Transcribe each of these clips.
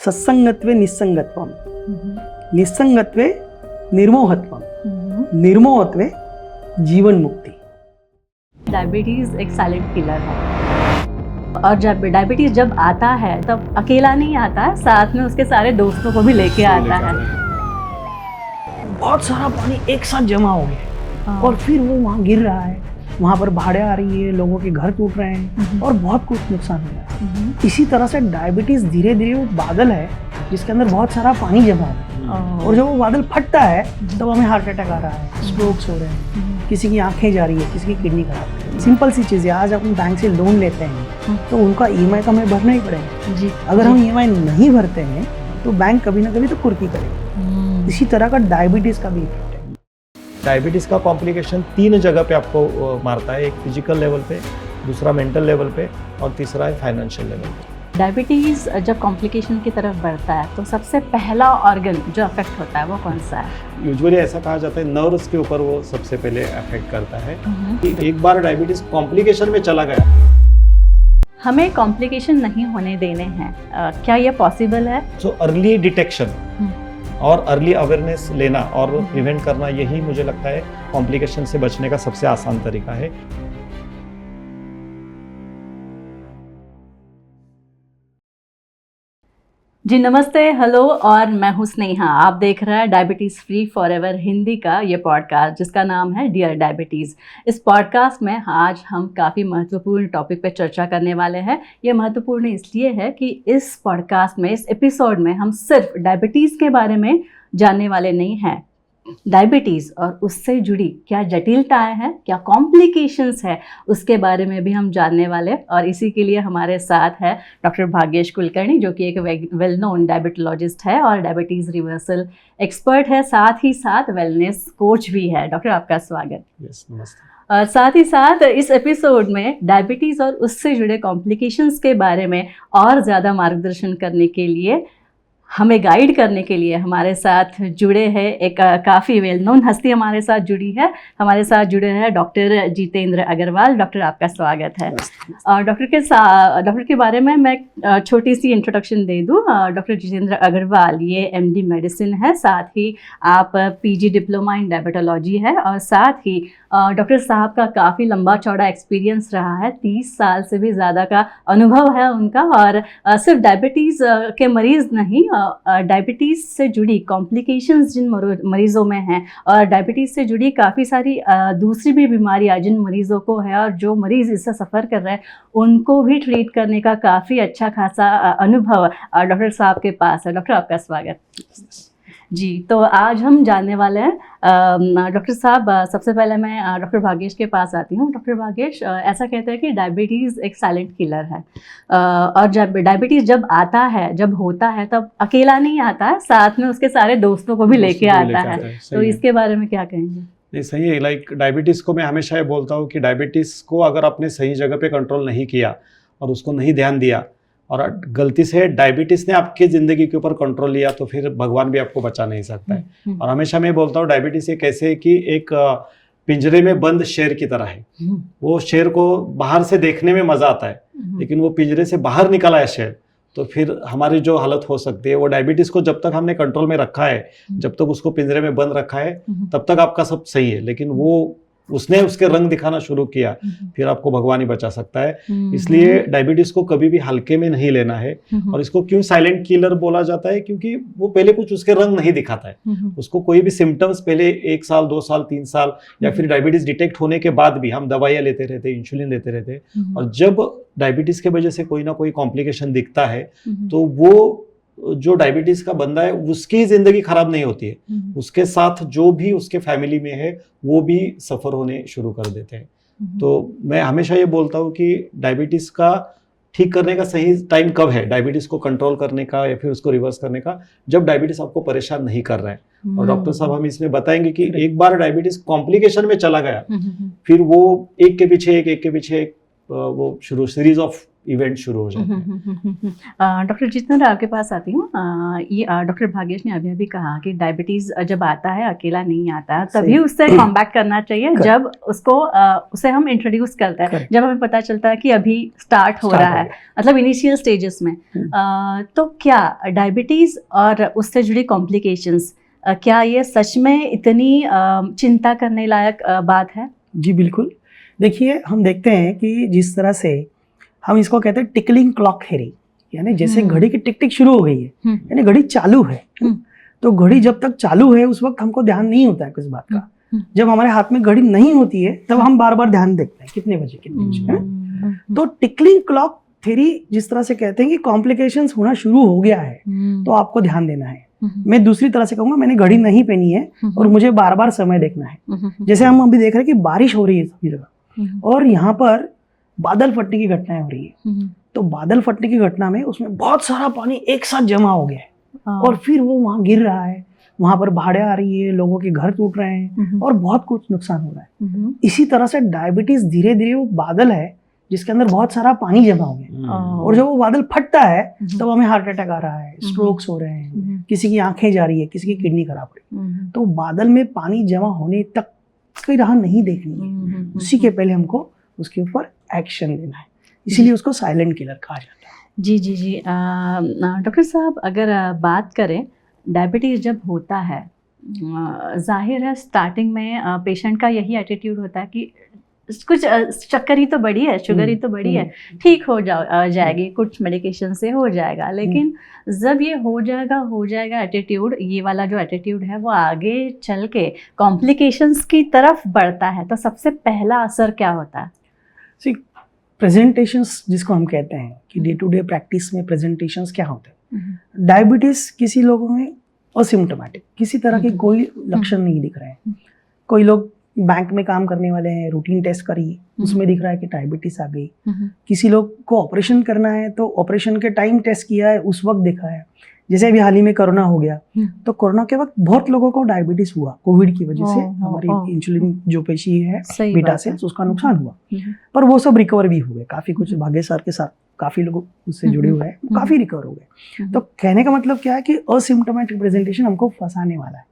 सत्संगत्वे निस्संगत्वम, निस्संगत्वे निर्मोहत्वम, निर्मोहत्वे जीवन मुक्ति। डायबिटीज़ एक साइलेंट किलर है और जब डायबिटीज़ जब आता है तब अकेला नहीं आता है, साथ में उसके सारे दोस्तों को भी लेके आता है। बहुत सारा पानी एक साथ जमा हो गया और फिर वो वहाँ गिर रहा है, वहाँ पर बाढ़ें आ रही है, लोगों के घर टूट रहे हैं और बहुत कुछ नुकसान हो रहा है। इसी तरह से डायबिटीज़ धीरे धीरे वो बादल है जिसके अंदर बहुत सारा पानी जमा है और जब वो बादल फटता है तब हमें हार्ट अटैक आ रहा है, स्ट्रोक्स हो रहे हैं, किसी की आंखें जा रही है, किसी की किडनी खराब है। सिंपल सी चीज़ है, आज अपन बैंक से लोन लेते हैं तो उनका ईएमआई तो हमें भरना ही पड़ेगा जी। अगर हम ईएमआई नहीं भरते हैं तो बैंक कभी ना कभी तो कुर्की करेगा। इसी तरह का डायबिटीज़ का भी इफेक्ट है। डायबिटीज़ का कॉम्प्लिकेशन 3 जगह पे आपको मारता है, एक फिजिकल लेवल पे, दूसरा मेंटल लेवल पे और तीसरा है फाइनेंशियल लेवल पे। डायबिटीज़ जब कॉम्प्लिकेशन की तरफ बढ़ता है तो सबसे पहला ऑर्गन जो अफेक्ट होता है वो कौन सा है? यूजुअली ऐसा कहा जाता है नर्व्स के ऊपर वो सबसे पहले अफेक्ट करता है। कि एक बार डायबिटीज़ कॉम्प्लिकेशन में चला गया, हमें कॉम्प्लिकेशन नहीं होने देने हैं, क्या ये पॉसिबल है? सो अर्ली डिटेक्शन और अर्ली अवेयरनेस लेना और प्रिवेंट करना, यही मुझे लगता है कॉम्प्लिकेशन से बचने का सबसे आसान तरीका है। जी नमस्ते, हेलो, और मैं हूँ स्नेहा। आप देख रहे हैं डायबिटीज़ फ्री फॉरएवर हिंदी का ये पॉडकास्ट जिसका नाम है डियर डायबिटीज़। इस पॉडकास्ट में आज हम काफ़ी महत्वपूर्ण टॉपिक पे चर्चा करने वाले हैं। ये महत्वपूर्ण इसलिए है कि इस पॉडकास्ट में, इस एपिसोड में हम सिर्फ डायबिटीज़ के बारे में जानने वाले नहीं हैं। डायबिटीज़ और उससे जुड़ी क्या जटिलताएं हैं, क्या कॉम्प्लिकेशंस है, उसके बारे में भी हम जानने वाले। और इसी के लिए हमारे साथ है डॉक्टर भाग्येश कुलकर्णी, जो कि एक वेल नोन डायबिटोलॉजिस्ट है और डायबिटीज़ रिवर्सल एक्सपर्ट है, साथ ही साथ वेलनेस कोच भी है। डॉक्टर, आपका स्वागत। नमस्ते। और साथ ही साथ इस एपिसोड में डायबिटीज़ और उससे जुड़े कॉम्प्लिकेशंस के बारे में और ज़्यादा मार्गदर्शन करने के लिए, हमें गाइड करने के लिए हमारे साथ जुड़े हैं एक काफ़ी वेल नोन हस्ती हमारे साथ जुड़ी है। हमारे साथ जुड़े हैं डॉक्टर जितेंद्र अग्रवाल। डॉक्टर, आपका स्वागत है। और डॉक्टर के बारे में मैं छोटी सी इंट्रोडक्शन दे दूं। डॉक्टर जितेंद्र अग्रवाल ये एमडी मेडिसिन है, साथ ही आप पीजी डिप्लोमा इन डायबिटोलॉजी है और साथ ही डॉक्टर साहब का काफ़ी लंबा चौड़ा एक्सपीरियंस रहा है, 30 साल से भी ज़्यादा का अनुभव है उनका। और सिर्फ डायबिटीज़ के मरीज़ नहीं, डायबिटीज़ से जुड़ी कॉम्प्लिकेशंस जिन मरीज़ों में हैं और डायबिटीज़ से जुड़ी काफ़ी सारी दूसरी भी बीमारियां जिन मरीज़ों को है और जो मरीज़ इससे सफ़र कर रहे हैं उनको भी ट्रीट करने का काफ़ी अच्छा खासा अनुभव डॉक्टर साहब के पास है। डॉक्टर, आपका स्वागत जी। तो आज हम जानने वाले हैं डॉक्टर साहब, सबसे पहले मैं डॉक्टर भाग्येश के पास आती हूँ। डॉक्टर भाग्येश, ऐसा कहते हैं कि डायबिटीज़ एक साइलेंट किलर है और जब डायबिटीज़ जब आता है, जब होता है, तब अकेला नहीं आता है, साथ में उसके सारे दोस्तों को भी लेके आता है। तो इसके बारे में क्या कहेंगे? ये सही है। लाइक डायबिटीज़ को मैं हमेशा ये बोलता हूँ कि डायबिटीज़ को अगर आपने सही जगह पे कंट्रोल नहीं किया और उसको नहीं ध्यान दिया और गलती से डायबिटीज़ ने आपकी ज़िंदगी के ऊपर कंट्रोल लिया तो फिर भगवान भी आपको बचा नहीं सकता है। और हमेशा मैं बोलता हूँ डायबिटीज़ एक ऐसे कि एक पिंजरे में बंद शेर की तरह है। वो शेर को बाहर से देखने में मज़ा आता है, लेकिन वो पिंजरे से बाहर निकला है शेर तो फिर हमारी जो हालत हो सकती है, वो डायबिटीज़ को जब तक हमने कंट्रोल में रखा है, जब तक उसको पिंजरे में बंद रखा है, तब तक आपका सब सही है। लेकिन वो उसने उसके रंग दिखाना शुरू किया, फिर आपको भगवान ही बचा सकता है। इसलिए डायबिटीज़ को कभी भी हल्के में नहीं लेना है। और इसको क्यों साइलेंट किलर बोला जाता है? क्योंकि वो पहले कुछ उसके रंग नहीं दिखाता है। उसको कोई भी सिम्टम्स पहले 1 साल 2 साल 3 साल या फिर डायबिटीज़ डिटेक्ट होने के बाद भी हम दवाइयाँ लेते रहते, इंसुलिन लेते रहते। और जब डायबिटीज़ के वजह से कोई ना कोई कॉम्प्लिकेशन दिखता है तो वो जो डायबिटीज़ का बंदा है उसकी ज़िंदगी खराब नहीं होती है, उसके साथ जो भी उसके फैमिली में है वो भी सफ़र होने शुरू कर देते हैं। तो मैं हमेशा ये बोलता हूँ कि डायबिटीज़ का ठीक करने का सही टाइम कब है, डायबिटीज़ को कंट्रोल करने का या फिर उसको रिवर्स करने का, जब डायबिटीज़ आपको परेशान नहीं कर रहा है। और डॉक्टर साहब हम इसमें बताएंगे कि एक बार डायबिटीज़ कॉम्प्लिकेशन में चला गया, फिर वो एक के पीछे एक वो सीरीज ऑफ इवेंट शुरू हो जाते हैं। डॉक्टर जितेंद्र आपके पास आती हूँ। ये डॉक्टर भाग्येश ने अभी अभी कहा कि डायबिटीज़ जब आता है अकेला नहीं आता, तभी उससे कॉम्बैट करना चाहिए जब उसको उसे हम इंट्रोड्यूस करते हैं, जब हमें पता चलता है कि अभी स्टार्ट हो रहा है, मतलब इनिशियल स्टेजेस में। तो क्या डायबिटीज़ और उससे जुड़ी कॉम्प्लिकेशंस, क्या ये सच में इतनी चिंता करने लायक बात है? जी बिल्कुल। देखिए, हम देखते हैं कि जिस तरह से हम इसको कहते हैं टिकलिंग क्लॉक थ्योरी, यानी जैसे घड़ी की टिक टिक शुरू हो गई है, यानी घड़ी चालू है, तो घड़ी जब तक चालू है उस वक्त हमको ध्यान नहीं होता है किस बात का। जब हमारे हाथ में घड़ी नहीं होती है तब हम बार बार ध्यान देखते हैं कितने बजे है। तो टिकलिंग क्लॉक थ्योरी जिस तरह से कहते हैं कि कॉम्प्लिकेशंस होना शुरू हो गया है तो आपको ध्यान देना है। मैं दूसरी तरह से कहूंगा, मैंने घड़ी नहीं पहनी है और मुझे बार बार समय देखना है। जैसे हम अभी देख रहे हैं कि बारिश हो रही है सभी जगह और यहाँ पर बादल फटने की घटनाएं हो रही है, तो बादल फटने की घटना में उसमें बहुत सारा पानी एक साथ जमा हो गया है और फिर वो वहां गिर रहा है, वहां पर बाढ़ें आ रही है, लोगों के घर टूट रहे हैं और बहुत कुछ नुकसान हो रहा है। इसी तरह से डायबिटीज धीरे धीरे वो बादल है जिसके अंदर बहुत सारा पानी जमा हो गया और जब वो बादल फटता है तब हमें हार्ट अटैक आ रहा है, स्ट्रोक्स हो रहे हैं, किसी की आंखें जा रही है, किसी की किडनी खराब हो रही है। तो बादल में पानी जमा होने तक कोई राह नहीं देखनी है, उसी के पहले हमको उसके ऊपर एक्शन लेना है, इसीलिए उसको साइलेंट किलर कहा जाता है। जी जी जी। डॉक्टर साहब, अगर बात करें डायबिटीज़ जब होता है, जाहिर है स्टार्टिंग में पेशेंट का यही एटीट्यूड होता है कि कुछ शक्कर ही तो बढ़ी है, शुगर ही तो बढ़ी है, ठीक हो जाएगी, कुछ मेडिकेशन से हो जाएगा। लेकिन जब ये हो जाएगा एटीट्यूड, ये वाला जो एटीट्यूड है वो आगे चल के कॉम्प्लिकेशंस की तरफ बढ़ता है, तो सबसे पहला असर क्या होता है? प्रेजेंटेशंस जिसको हम कहते हैं कि डे टू डे प्रैक्टिस में प्रेजेंटेशंस क्या होते हैं। डायबिटीज किसी लोगों में असिम्प्टोमेटिक, किसी तरह के कोई लक्षण नहीं दिख रहे हैं। कोई लोग बैंक में काम करने वाले हैं, रूटीन टेस्ट करी, उसमें दिख रहा है कि डायबिटीज आ गई। किसी लोग को ऑपरेशन करना है तो ऑपरेशन के टाइम टेस्ट किया है, उस वक्त देखा है। जैसे अभी हाल ही में कोरोना हो गया, तो कोरोना के वक्त बहुत लोगों को डायबिटीज हुआ कोविड की वजह से। हमारी इंसुलिन जो पेशी है बीटा सेल्स, उसका नुकसान हुआ, पर वो सब रिकवर भी हुए। काफी कुछ भाग्य सर के साथ काफी लोग उससे जुड़े हुए हैं, काफी रिकवर हो गए। तो कहने का मतलब क्या है कि असिम्प्टोमेटिक प्रेजेंटेशन हमको फंसाने वाला है,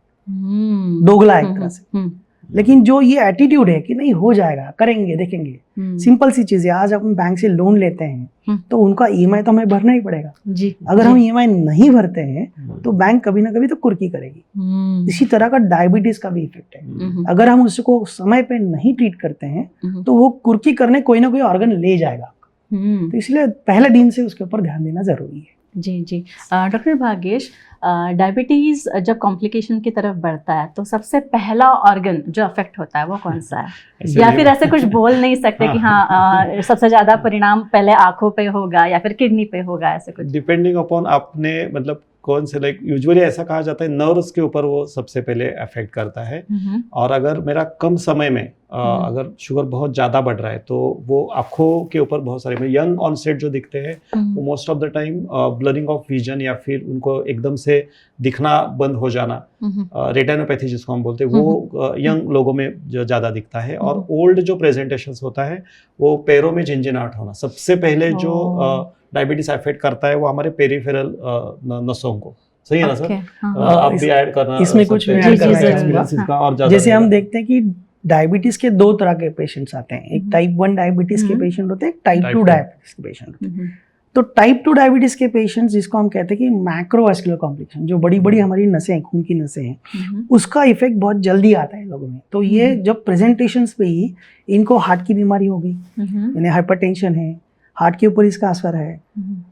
दोगला एक तरह से। लेकिन जो ये एटीट्यूड है कि नहीं हो जाएगा, करेंगे, देखेंगे, सिंपल सी चीज है। आज हम बैंक से लोन लेते हैं तो उनका ईएमआई तो हमें भरना ही पड़ेगा जी। अगर हम ईएमआई नहीं भरते हैं तो बैंक कभी ना कभी तो कुर्की करेगी। इसी तरह का डायबिटीज का भी इफेक्ट है। अगर हम उसको समय पे नहीं ट्रीट करते हैं तो वो कुर्की करने कोई ना कोई ऑर्गन ले जाएगा। तो इसलिए पहले दिन से उसके ऊपर ध्यान देना जरूरी है। जी जी। डॉक्टर भाग्येश, डायबिटीज़ जब कॉम्प्लिकेशन की तरफ बढ़ता है तो सबसे पहला ऑर्गन जो अफेक्ट होता है वो कौन सा है? या फिर ऐसे कुछ बोल नहीं सकते कि हाँ सबसे ज़्यादा परिणाम पहले आंखों पे होगा या फिर किडनी पे होगा, ऐसे कुछ? डिपेंडिंग अपॉन आपने मतलब कौन से, लाइक यूजुअली ऐसा कहा जाता है नर्व्स के ऊपर वो सबसे पहले अफेक्ट करता है। और अगर मेरा कम समय में अगर शुगर बहुत ज़्यादा बढ़ रहा है तो वो आँखों के ऊपर बहुत सारे यंग ऑनसेट जो दिखते हैं वो most of the time blurring of vision या फिर उनको एकदम से दिखना बंद हो जाना, रेटिनोपैथी जिसको हम बोलते हैं, वो यंग लोगों में ज़्यादा दिखता है। और ओल्ड जो प्रेजेंटेशंस होता है वो पैरों में झिंझिनाहट होना, सबसे पहले जो डायबिटीज अफेक्ट करता है वो हमारे पेरिफेरल नसों को। सही है ना सर? आप भी ऐड करना इसमें कुछ मैं ऐड करना चाहूंगा। और जैसे हम देखते हैं कि डायबिटीज के दो तरह के पेशेंट्स आते हैं, एक टाइप 1 डायबिटीज के पेशेंट होते हैं, एक टाइप 2 डायबिटीज के पेशेंट होते हैं। तो टाइप 2 डायबिटीज के पेशेंट्स जिसको हम कहते हैं कि मैक्रोवास्कुलर कॉम्प्लिकेशन, जो बड़ी बड़ी हमारी नसें, खून की नसें हैं, उसका इफेक्ट बहुत जल्दी आता है लोगों में। तो ये जब प्रेजेंटेशंस पे ही इनको हार्ट की बीमारी होगी, यानी हाइपरटेंशन है, हार्ट के ऊपर इसका असर है,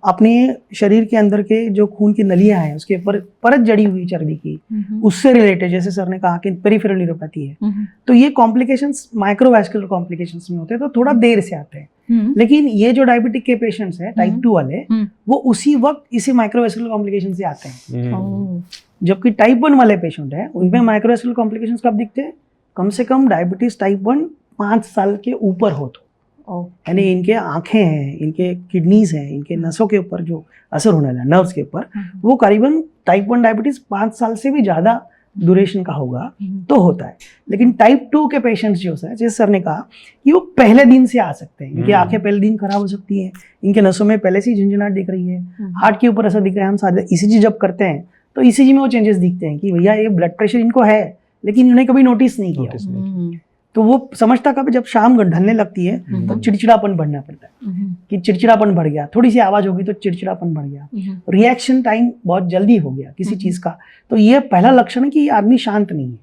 अपने शरीर के अंदर के जो खून की नलियां हैं उसके ऊपर परत जड़ी हुई चर्बी की, उससे रिलेटेड, जैसे सर ने कहा कि पेरिफेरल न्यूरोपैथी है, तो ये कॉम्प्लिकेशंस माइक्रोवास्कुलर कॉम्प्लिकेशंस में होते हैं, तो थोड़ा देर से आते हैं। लेकिन ये जो डायबिटिक के पेशेंट्स हैं टाइप 2 वाले, वो उसी वक्त इसी माइक्रोवास्कुलर कॉम्प्लिकेशन से आते हैं। जबकि टाइप 1 वाले पेशेंट हैं उनमें माइक्रोवास्कुलर कॉम्प्लिकेशंस कब दिखते हैं? कम से कम डायबिटीज टाइप 1 5 साल के ऊपर हो तो, यानी इनके आंखें हैं, इनके किडनीज हैं, इनके नसों के ऊपर जो असर होने लगा, नर्व्स के ऊपर, वो करीबन टाइप 1 डायबिटीज 5 साल से भी ज़्यादा ड्यूरेशन का होगा तो होता है। लेकिन टाइप 2 के पेशेंट्स जो है, जैसे सर ने कहा कि वो पहले दिन से आ सकते हैं। इनकी आंखें पहले दिन खराब हो सकती हैं, इनके नसों में पहले से ही झुंझुनाहट दिख रही है, हार्ट के ऊपर ऐसा दिख रहा है। हम सारे ईसीजी जब करते हैं तो ईसीजी में वो चेंजेस दिखते हैं कि भैया ये ब्लड प्रेशर इनको है, लेकिन इन्होंने कभी नोटिस नहीं किया। तो वो समझता कब, जब शाम ढलने लगती है तो चिड़चिड़ापन बढ़ना पड़ता है कि चिड़चिड़ापन बढ़ गया, थोड़ी सी आवाज होगी तो चिड़चिड़ापन बढ़ गया, रिएक्शन टाइम बहुत जल्दी हो गया किसी चीज का। तो ये पहला लक्षण है कि ये आदमी शांत नहीं है,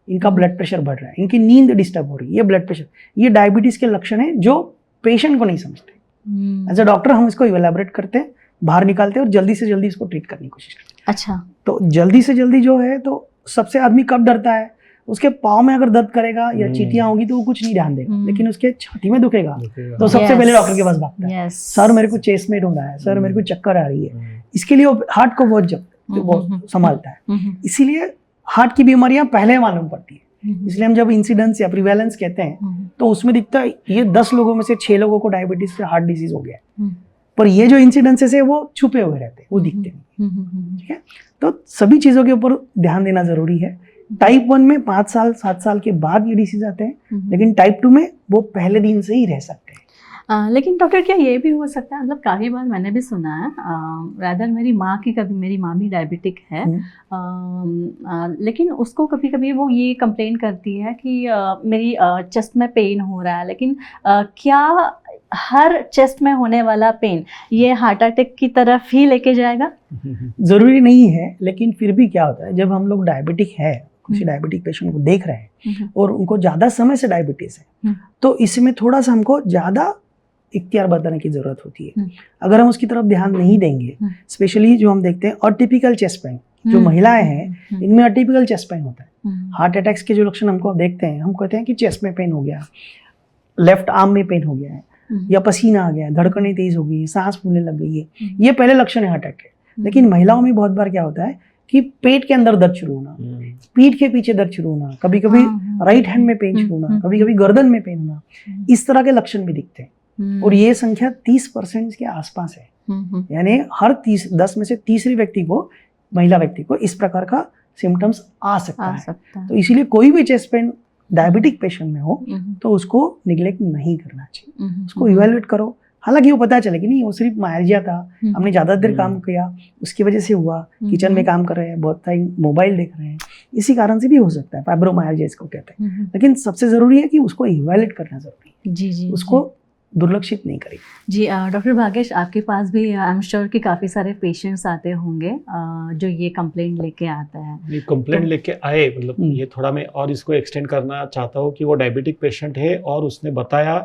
इनका ब्लड प्रेशर बढ़ रहा है, इनकी नींद डिस्टर्ब हो रही है, ये ब्लड प्रेशर, ये डायबिटीज के लक्षण है जो पेशेंट को नहीं समझते। एज अ डॉक्टर हम इसको इवेलुएट करते हैं, बाहर निकालते हैं और जल्दी से जल्दी इसको ट्रीट करने की कोशिश करते हैं। अच्छा, तो जल्दी से जल्दी जो है, तो सबसे आदमी कब डरता है, उसके पाँव में अगर दर्द करेगा या चीटियां होगी तो वो कुछ नहीं ध्यान देगा, लेकिन उसके छाती में दुखेगा तो सबसे पहले डॉक्टर के पास भागता है। सर मेरे को चेस्ट में हो रहा है, सर मेरे को चक्कर आ रही है। इसके लिए वो हार्ट को बहुत संभालता है। इसीलिए हार्ट की बीमारियां पहले मालूम पड़ती है। इसलिए हम जब इंसिडेंस या प्रिवेलेंस कहते हैं तो उसमें दिखता है ये 10 लोगों में से 6 लोगों को डायबिटीज से हार्ट डिजीज हो गया है, पर ये जो इंसिडेंसेस है वो छुपे हुए रहते हैं, वो दिखते नहीं। ठीक है, तो सभी चीजों के ऊपर ध्यान देना जरूरी है। टाइप 1 में 5 साल 7 साल के बाद ये डिसीज आते हैं, लेकिन टाइप 2 में वो पहले दिन से ही रह सकते हैं। लेकिन डॉक्टर क्या ये भी हो सकता है, मतलब काफ़ी बार मैंने भी सुना है, रादर मेरी माँ भी डायबिटिक है, लेकिन उसको कभी कभी वो ये कंप्लेन करती है कि मेरी चेस्ट में पेन हो रहा है, लेकिन क्या हर चेस्ट में होने वाला पेन ये हार्ट अटैक की तरफ ही लेके जाएगा? जरूरी नहीं है, लेकिन फिर भी क्या होता है, जब हम लोग डायबिटिक है, किसी डायबिटिक पेशेंट को देख रहे हैं और उनको ज़्यादा समय से डायबिटीज़ है, तो इसमें थोड़ा सा हमको ज़्यादा इख्तियार बरतने की ज़रूरत होती है। अगर हम उसकी तरफ ध्यान नहीं देंगे, स्पेशली जो हम देखते हैं अटिपिकल चेस्ट पेन, जो महिलाएं हैं इनमें अटिपिकल चेस्ट पेन होता है। हार्ट अटैक्स के जो लक्षण हमको देखते हैं, हम कहते हैं कि चेस्ट में पेन हो गया, लेफ्ट आर्म में पेन हो गया है, या पसीना आ गया है, धड़कनें तेज हो गई, सांस फूलने लग गई है, ये पहले लक्षण है हार्ट अटैक के। लेकिन महिलाओं में बहुत बार क्या होता है कि पेट के अंदर दर्द शुरू होना, पीठ के पीछे दर्द शुरू होना, कभी कभी राइट हैंड में पेन शुरू होना, कभी कभी गर्दन में पेन होना, इस तरह के लक्षण भी दिखते हैं। और ये संख्या 30% के आसपास है, यानी हर 10 में से तीसरी व्यक्ति को, महिला व्यक्ति को इस प्रकार का सिम्टम्स आ सकता है। तो इसीलिए कोई भी चेस्ट पेन डायबिटिक पेशेंट में हो तो उसको निग्लेक्ट नहीं करना चाहिए, उसको इवेलुएट करो। हालांकि वो पता चले कि नहीं वो सिर्फ मायरिया था, हमने ज़्यादा देर काम किया उसकी वजह से हुआ, किचन में काम कर रहे हैं, बहुत टाइम मोबाइल देख रहे हैं, इसी कारण से भी हो सकता है, फाइब्रोमायल्जिया इसको कहते हैं। लेकिन सबसे ज़रूरी है कि उसको इवेलुएट करना ज़रूरी है, जी, उसको दुर्लक्षित नहीं करें। जी डॉक्टर भाग्येश, आपके पास भी आई एम श्योर कि काफ़ी सारे पेशेंट्स आते होंगे जो ये कंप्लेंट लेके आता है। ये कंप्लेंट लेके आए, मतलब ये थोड़ा मैं और इसको एक्सटेंड करना चाहता हूँ कि वो डायबिटिक पेशेंट है और उसने बताया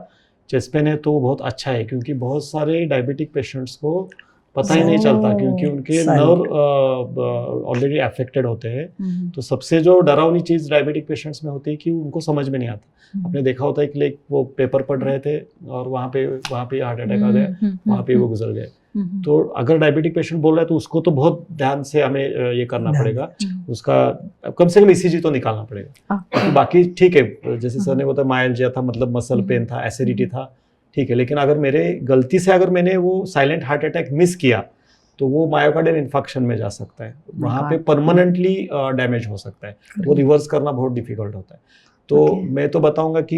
चेस्ट पेन है, तो बहुत अच्छा है, क्योंकि बहुत सारे डायबिटिक पेशेंट्स को पता ही नहीं चलता, क्योंकि उनके नर्व ऑलरेडी अफेक्टेड होते हैं। तो सबसे जो डरावनी चीज़ डायबिटिक पेशेंट्स में होती है कि उनको समझ में नहीं आता। आपने देखा होता है कि लाइक वो पेपर पढ़ रहे थे और वहाँ पे हार्ट अटैक आ गया, वहाँ पे वो गुजर गए। तो अगर डायबिटिक पेशेंट बोल रहा है तो उसको तो बहुत ध्यान से हमें ये करना पड़ेगा, उसका कम से कम ईसीजी तो निकालना पड़ेगा। बाकी ठीक है, जैसे सर ने बताया मायल्जिया था, मतलब मसल पेन था, एसिडिटी था, ठीक है, लेकिन अगर मेरे गलती से अगर मैंने वो साइलेंट हार्ट अटैक मिस किया तो वो मायोकार्डियल इन्फेक्शन में जा सकता है, वहाँ पे परमानेंटली डैमेज हो सकता है, वो रिवर्स करना बहुत डिफिकल्ट होता है। तो मैं तो बताऊंगा कि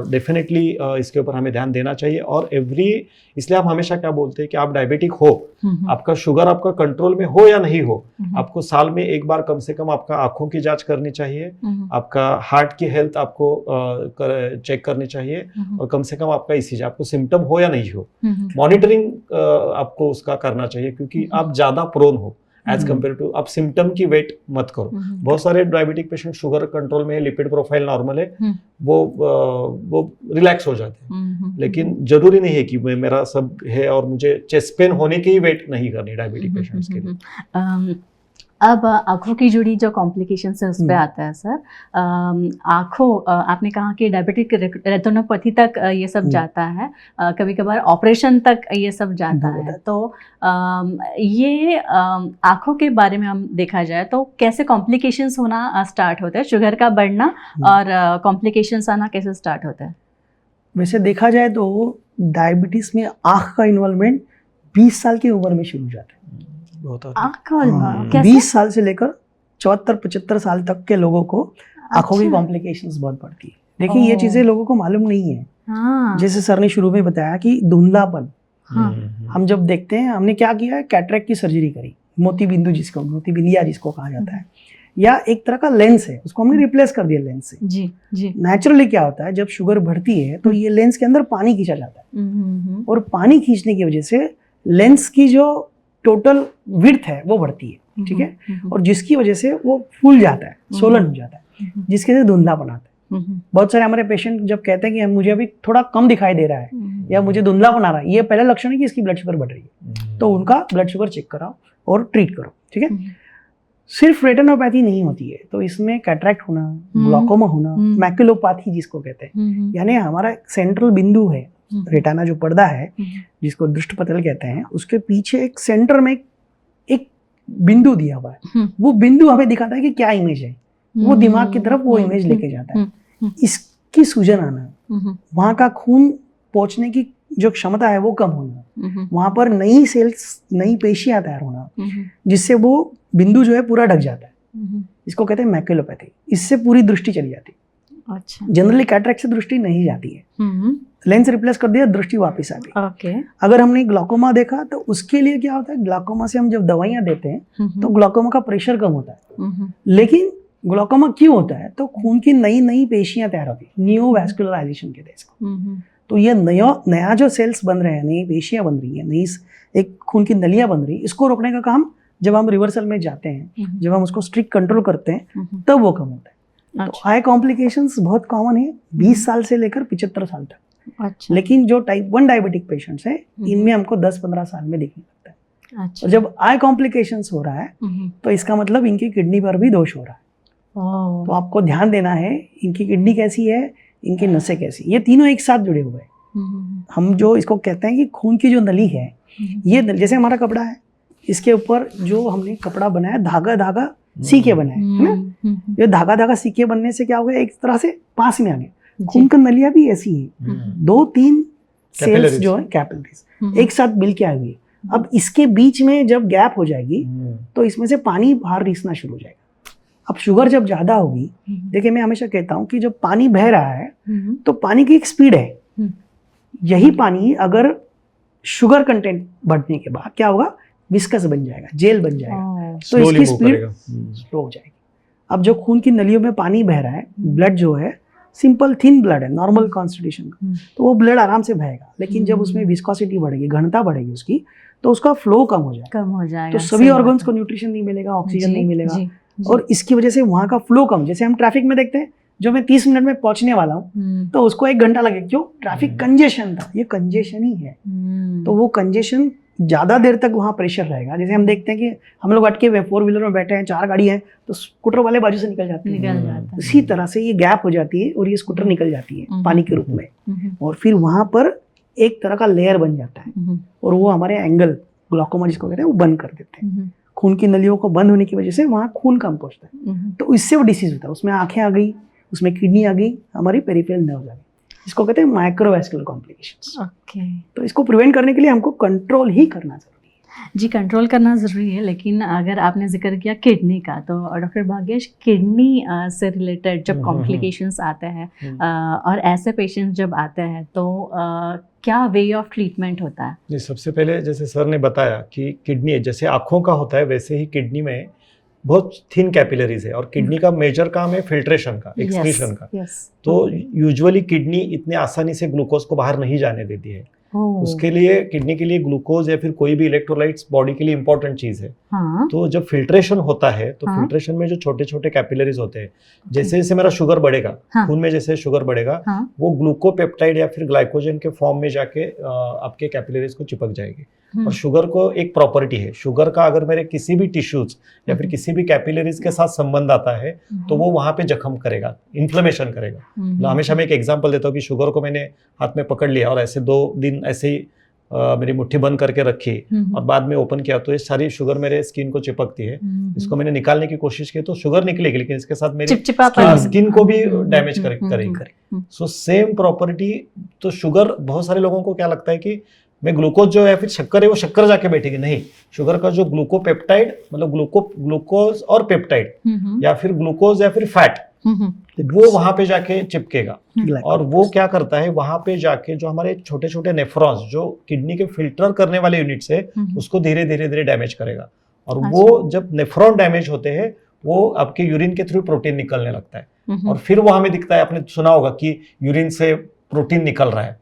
डेफिनेटली इसके ऊपर हमें ध्यान देना चाहिए। और इसलिए आप हमेशा क्या बोलते हैं कि आप डायबिटिक हो, आपका शुगर आपका कंट्रोल में हो या नहीं हो, आपको साल में एक बार कम से कम आपका आंखों की जांच करनी चाहिए, आपका हार्ट की हेल्थ आपको चेक करनी चाहिए, और कम से कम आपका ईसीजी, आपको सिम्टम हो या नहीं हो, मॉनिटरिंग आपको उसका करना चाहिए, क्योंकि आप ज्यादा प्रोन हो एज कम्पेयर टू, आप सिम्टम की वेट मत करो। बहुत सारे डायबिटिक पेशेंट शुगर कंट्रोल में है, लिपिड प्रोफाइल नॉर्मल है, वो रिलैक्स हो जाते हैं, लेकिन जरूरी नहीं है कि मेरा सब है और मुझे चेस्ट पेन होने की ही वेट नहीं करनी डायबिटिक पेशेंट्स के लिए। अब आँखों की जुड़ी जो कॉम्प्लिकेशंस है उस पर आता है सर। आँखों, आपने कहा कि डायबिटिक रेटिनोपैथी तक ये सब जाता है, कभी कभार ऑपरेशन तक ये सब जाता है। तो ये आँखों के बारे में हम देखा जाए तो कैसे कॉम्प्लिकेशंस होना स्टार्ट होता है, शुगर का बढ़ना और कॉम्प्लिकेशंस आना कैसे स्टार्ट होता है? वैसे देखा जाए तो डायबिटीज में आँख का इन्वॉल्वमेंट 20 साल की उम्र में शुरू हो जाता है। 20 साल से लेकर 74-75 साल तक के लोगों को आंखों की अच्छा। कॉम्प्लिकेशंस बहुत बढ़ती है। देखिए ये ओह। चीजें लोगों को मालूम नहीं है। हाँ जैसे सर ने शुरू में बताया कि धुंधलापन, हाँ हम जब देखते हैं, हमने क्या किया है, कैटरेक्ट की सर्जरी करी, मोती बिंदिया जिसको कहा जाता है, या एक तरह का लेंस है, उसको हमने रिप्लेस कर दिया लेंस से। जी जी। नेचुरली क्या होता है, जब शुगर बढ़ती है तो ये लेंस के अंदर पानी खींचा जाता है, और पानी खींचने की वजह से लेंस की जो टोटल विड्थ है वो बढ़ती है, ठीक है, और जिसकी वजह से वो फूल जाता है, सोलन हो जाता है, जिसके से धुंधलापन आता है। बहुत सारे हमारे पेशेंट जब कहते हैं कि मुझे अभी थोड़ा कम दिखाई दे रहा है या मुझे धुंधलापन आ रहा है, ये पहला लक्षण है कि इसकी ब्लड शुगर बढ़ रही है, तो उनका ब्लड शुगर चेक कराओ और ट्रीट करो, ठीक है। सिर्फ रेटिनोपैथी नहीं होती है, तो इसमें कैटरेक्ट होना, ग्लूकोमा होना, मैक्युलोपैथी जिसको कहते हैं, यानी हमारा सेंट्रल बिंदु है, रेटिना जो पर्दा है जिसको दृष्टि पटल कहते हैं, उसके पीछे एक सेंटर में एक बिंदु दिया हुआ है, वो बिंदु हमें दिखाता है कि क्या इमेज है, वो दिमाग की तरफ वो इमेज लेके जाता है। इसकी सूजन आना, वहां का खून पहुंचने की जो क्षमता है वो कम होना, वहां पर नई सेल्स, नई पेशियां तैयार होना, जिससे वो बिंदु जो है पूरा ढक जाता है, इसको कहते हैं मैक्युलोपैथी। इससे पूरी दृष्टि चली जाती है। अच्छा। जनरली कैटरेक्ट से दृष्टि नहीं जाती है, लेंस रिप्लेस कर दिया, दृष्टि वापस आ गई। ओके। अगर हमने ग्लूकोमा देखा तो उसके लिए क्या होता है, ग्लूकोमा से हम जब दवाइयां देते हैं तो ग्लूकोमा का प्रेशर कम होता है, लेकिन ग्लूकोमा क्यों होता है, तो खून की नई नई पेशियां तैयार होती है, नियोवैस्कुलराइजेशन कहते हैं इसको। तो ये नया जो सेल्स बन रहे हैं, नई पेशियां बन रही है, नई एक खून की नलियां बन रही है, इसको रोकने का काम जब हम रिवर्सल में जाते हैं, जब हम उसको स्ट्रिक्ट कंट्रोल करते हैं, तब वो कम होता है। तो आई कॉम्प्लिकेशंस बहुत कॉमन है 20 साल से लेकर 75 साल तक। अच्छा। लेकिन जो टाइप 1 डायबिटिक पेशेंट्स हैं, इनमें हमको 10-15 साल में दिखने लगता है। अच्छा। और जब आई कॉम्प्लिकेशंस हो रहा है तो इसका मतलब इनकी किडनी पर भी दोष हो रहा है। तो आपको ध्यान देना है, इनकी किडनी कैसी है, इनकी नसें कैसी, ये तीनों एक साथ जुड़े हुए हैं। हम जो इसको कहते हैं कि खून की जो नली है, ये जैसे हमारा कपड़ा है, इसके ऊपर जो हमने कपड़ा बनाया, धागा धागा सीके बनाए, है ना, ये धागा धागा सीके बनने से क्या हो गया, एक तरह से पास में आ गया। खून की नलियां भी ऐसी है, 2-3 सेल्स जो है कैपिलरीज एक साथ मिल के आ गई। अब इसके बीच में जब गैप हो जाएगी तो इसमें से पानी बाहर रिसना शुरू हो जाएगा। अब शुगर जब ज्यादा होगी, देखिए मैं हमेशा कहता हूँ कि जब पानी बह रहा है तो पानी की एक स्पीड है, यही पानी अगर शुगर कंटेंट बढ़ने के बाद क्या होगा, विस्कस बन जाएगा, जेल बन जाएगा, तो इसकी स्पीड स्लो हो जाएगी। अब जो खून की नलियों में पानी बह रहा है, ब्लड जो है सिंपल थिन ब्लड है, नॉर्मल कॉन्स्टिट्यूशन का, तो वो ब्लड आराम से बहेगा। लेकिन जब उसमें विस्कोसिटी बढ़ेगी, घनता बढ़ेगी उसकी, तो उसका फ्लो कम हो जाएगा, तो सभी ऑर्गन्स को न्यूट्रिशन नहीं मिलेगा, ऑक्सीजन नहीं मिलेगा, और इसकी वजह से वहाँ का फ्लो कम। जैसे हम ट्रैफिक में देखते हैं, जो मैं 30 मिनट में पहुंचने वाला हूँ तो उसको 1 घंटा लगेगा, क्यों, ट्रैफिक कंजेशन था, ये कंजेशन ही है। तो वो कंजेशन ज्यादा देर तक वहाँ प्रेशर रहेगा। जैसे हम देखते हैं कि हम लोग अटके हुए 4 व्हीलर में बैठे हैं, 4 गाड़ी है, तो स्कूटर वाले बाजू से निकल जाते हैं, इसी तरह से ये गैप हो जाती है और ये स्कूटर निकल जाती है पानी के रूप में, और फिर वहाँ पर एक तरह का लेयर बन जाता है, और वो हमारे एंगल ग्लूकोमा जिसको कहते हैं वो बंद कर देते हैं। खून की नलियों को बंद होने की वजह से वहाँ खून कम पहुँचता है, तो इससे वो डिसीज होता है। उसमें आंखें आ गई, उसमें किडनी आ गई, हमारी पेरिफेरल नर्व्स आ गई, इसको कहते हैं माइक्रोवैस्कुलर कॉम्प्लिकेशंस। ओके। तो इसको प्रिवेंट करने के लिए हमको कंट्रोल ही करना जरूरी है। जी, कंट्रोल करना ज़रूरी है, लेकिन अगर आपने जिक्र किया किडनी का, तो डॉक्टर भाग्येश, किडनी से रिलेटेड जब कॉम्प्लिकेशंस आते हैं और ऐसे पेशेंट्स जब आते हैं, तो क्या वे ऑफ ट्रीटमेंट होता है? जी, सबसे पहले जैसे सर ने बताया कि किडनी जैसे आँखों का होता है, वैसे ही किडनी में बहुत थिन कैपिलरीज है, और किडनी का मेजर काम है फिल्ट्रेशन का, एक्सक्रीशन का। तो यूजुअली किडनी इतने आसानी से ग्लूकोज को बाहर नहीं जाने देती है। उसके लिए, किडनी के लिए ग्लूकोज या फिर कोई भी इलेक्ट्रोलाइट्स बॉडी के लिए इंपॉर्टेंट चीज है। तो जब फिल्ट्रेशन होता है तो फिल्ट्रेशन में जो छोटे छोटे कैपिलरीज होते हैं, जैसे जैसे मेरा शुगर बढ़ेगा, खून में जैसे शुगर बढ़ेगा, वो ग्लूकोपेप्टाइड या फिर ग्लाइकोजन के फॉर्म में जाके आपके कैपिलरीज को चिपक जाएगी। और शुगर को एक प्रॉपर्टी है, शुगर का अगर मेरे किसी भी टिश्यूज या फिर किसी भी कैपिलरीज के साथ संबंध आता है तो वो वहां पे जख्म करेगा, इन्फ्लेमेशन करेगा। हमेशा मैं एक एग्जांपल देता हूँ कि शुगर को मैंने हाथ में पकड़ लिया और ऐसे 2 दिन ऐसे ही मेरी मुट्ठी बंद करके रखी और बाद में ओपन किया, तो ये सारी शुगर मेरे स्किन को चिपकती है। इसको मैंने निकालने की कोशिश की तो शुगर निकलेगी, लेकिन इसके साथ मेरी स्किन को भी डैमेज करेगी। So same property. तो शुगर, बहुत सारे लोगों को क्या लगता है कि मैं ग्लूकोज जो है फिर शक्कर है वो शक्कर जाके बैठेगी, नहीं, शुगर का जो ग्लूकोपेप्टाइड मतलब ग्लूकोज और पेप्टाइड या फिर ग्लूकोज या फिर फैट वो वहां पे जाके चिपकेगा और वो क्या करता है वहां पे जाके जो हमारे छोटे छोटे नेफ्रॉन्स जो किडनी के फिल्टर करने वाले यूनिट्स है उसको धीरे धीरे धीरे डैमेज करेगा और वो जब नेफ्रॉन डैमेज होते हैं वो आपके यूरिन के थ्रू प्रोटीन निकलने लगता है और फिर वो हमें दिखता है, आपने सुना होगा कि यूरिन से प्रोटीन निकल रहा है,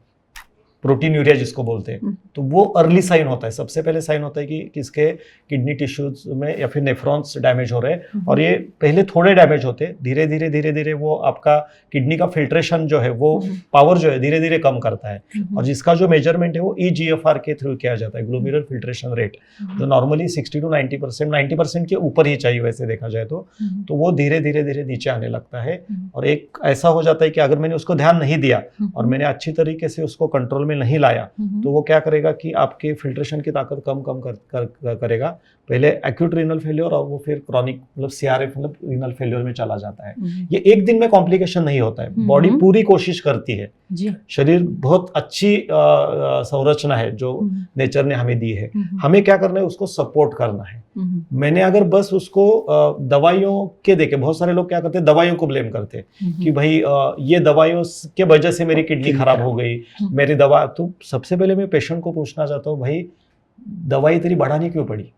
प्रोटीन यूरिया जिसको बोलते हैं, तो वो अर्ली साइन होता है, सबसे पहले साइन होता है कि किसके किडनी टिश्यूज में या फिर नेफ्रॉन्स डैमेज हो रहे हैं और ये पहले थोड़े डैमेज होते हैं, धीरे धीरे धीरे धीरे वो आपका किडनी का फिल्ट्रेशन जो है वो पावर जो है धीरे धीरे कम करता है और जिसका जो मेजरमेंट है वो EGFR के थ्रू किया जाता है, ग्लोमेरुलर फिल्ट्रेशन रेट, जो नॉर्मली 60 to 90% के ऊपर ही चाहिए वैसे देखा जाए तो वो धीरे धीरे धीरे नीचे आने लगता है और एक ऐसा हो जाता है कि अगर मैंने उसको ध्यान नहीं दिया और मैंने अच्छी तरीके से उसको कंट्रोल में नहीं लाया तो वो क्या करेगा कि आपके फिल्ट्रेशन की ताकत कम करेगा, पहले एक्यूट रीनल फेलियर और वो फिर क्रॉनिक मतलब CRF मतलब रीनल फेलियर में चला जाता है। ये एक दिन में कॉम्प्लिकेशन नहीं होता है, बॉडी पूरी कोशिश करती है, शरीर बहुत अच्छी संरचना है जो नेचर ने हमें दी है, हमें क्या करना है उसको सपोर्ट करना है। मैंने अगर बस उसको दवाइयों के देखे, बहुत सारे लोग क्या करते हैं दवाइयों को ब्लेम करते हैं कि भाई ये दवाइयों के वजह से मेरी किडनी खराब हो गई, मेरी दवा, तो सबसे पहले मैं पेशेंट को पूछना चाहता हूँ भाई दवाई तेरी बढ़ानी क्यों पड़ी,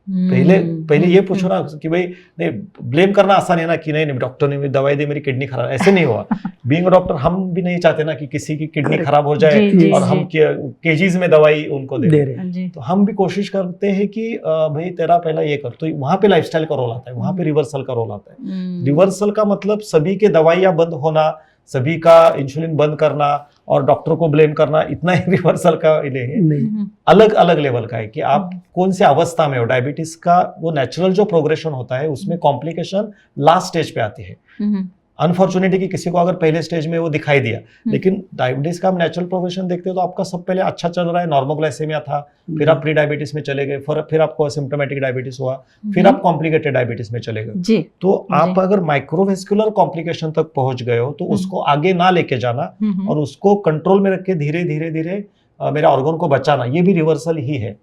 पहले ये पूछो ना कि भाई नहीं, ब्लेम करना आसान है ना कि नहीं डॉक्टर ने दवाई दी मेरी किडनी खराब, ऐसे नहीं हुआ। बीइंग डॉक्टर हम भी नहीं चाहते ना कि किसी की किडनी खराब हो जाए और हम केजीज में दवाई उनको दे रहे, तो हम भी कोशिश करते हैं कि भाई तेरा पहला ये कर, तो वहां पे लाइफस्टाइल का रोल आता है, वहां पे रिवर्सल का रोल आता है। रिवर्सल का मतलब सभी के दवाइयां बंद होना, सभी का इंसुलिन बंद करना और डॉक्टर को ब्लेम करना, इतना ही रिवर्सल का नहीं, अलग अलग लेवल का है कि आप कौन से अवस्था में हो। डायबिटीज का वो नेचुरल जो प्रोग्रेशन होता है उसमें कॉम्प्लिकेशन लास्ट स्टेज पे आती है। अनफॉर्चुनेटली कि किसी को अगर पहले स्टेज में वो दिखाई दिया, लेकिन डायबिटीज का हम नेचुरल प्रोग्रेशन देखते हो तो आपका सब पहले अच्छा चल रहा है, नॉर्मोग्लाइसेमिया था, फिर आप प्री डायबिटीज में चले गए, फिर आपको असिम्प्टोमेटिक डायबिटीज हुआ, फिर आप कॉम्प्लिकेटेड डायबिटीज में चले गए। तो आप अगर माइक्रोवेस्कुलर कॉम्प्लिकेशन तक पहुंच गए हो तो उसको आगे ना लेके जाना और उसको कंट्रोल में रख के धीरे धीरे धीरे मेरा ऑर्गन को बचाना, ये भी रिवर्सल ही है।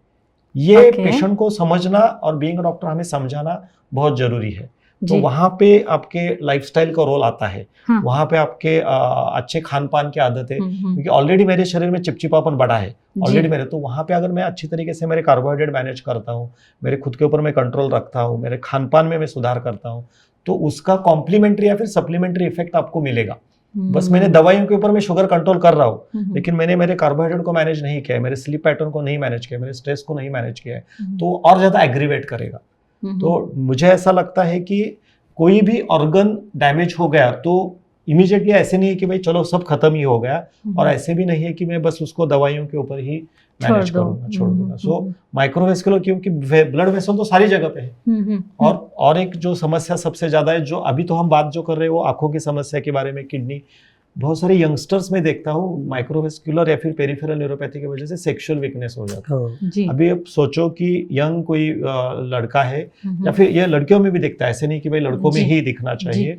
ये पेशेंट को समझना और बीइंग डॉक्टर हमें समझाना बहुत जरूरी है। तो वहां पे आपके लाइफस्टाइल का रोल आता है, वहां पे आपके अच्छे खान पान की आदत है, क्योंकि ऑलरेडी मेरे शरीर में चिपचिपापन बढ़ा है ऑलरेडी मेरे, तो वहां पे अगर मैं अच्छी तरीके से मेरे कार्बोहाइड्रेट मैनेज करता हूँ, मेरे खुद के ऊपर मैं कंट्रोल रखता हूँ, मेरे खान पान में मैं सुधार करता हूँ, तो उसका कॉम्प्लीमेंट्री या फिर सप्लीमेंट्री इफेक्ट आपको मिलेगा। बस मैंने दवाइयों के ऊपर मैं शुगर कंट्रोल कर रहा हूँ, लेकिन मैंने मेरे कार्बोहाइड्रेट को मैनेज नहीं किया है, मेरे स्लीप पैटर्न को नहीं मैनेज किया, मेरे स्ट्रेस को नहीं मैनेज किया है, तो और ज्यादा एग्रीवेट करेगा। तो मुझे ऐसा लगता है कि कोई भी ऑर्गन डैमेज हो गया तो इमीडिएटली ऐसे नहीं है कि भाई चलो सब खत्म ही हो गया, और ऐसे भी नहीं है कि मैं बस उसको दवाइयों के ऊपर ही मैनेज करूंगा, छोड़ दूंगा। सो माइक्रोवेस्कुलर, क्योंकि ब्लड वेसल तो सारी जगह पे है, और एक जो समस्या सबसे ज्यादा है, जो अभी तो हम बात जो कर रहे हैं वो आंखों की समस्या के बारे में, किडनी, बहुत सारे यंगस्टर्स में देखता हूँ माइक्रोवेस्कुलर या फिर पेरिफेरल न्यूरोपैथी की वजह से सेक्सुअल वीकनेस हो जाता है। अभी आप सोचो कि यंग कोई लड़का है, या फिर ये लड़कियों में भी दिखता है, ऐसे नहीं कि भाई लड़कों में ही दिखना चाहिए,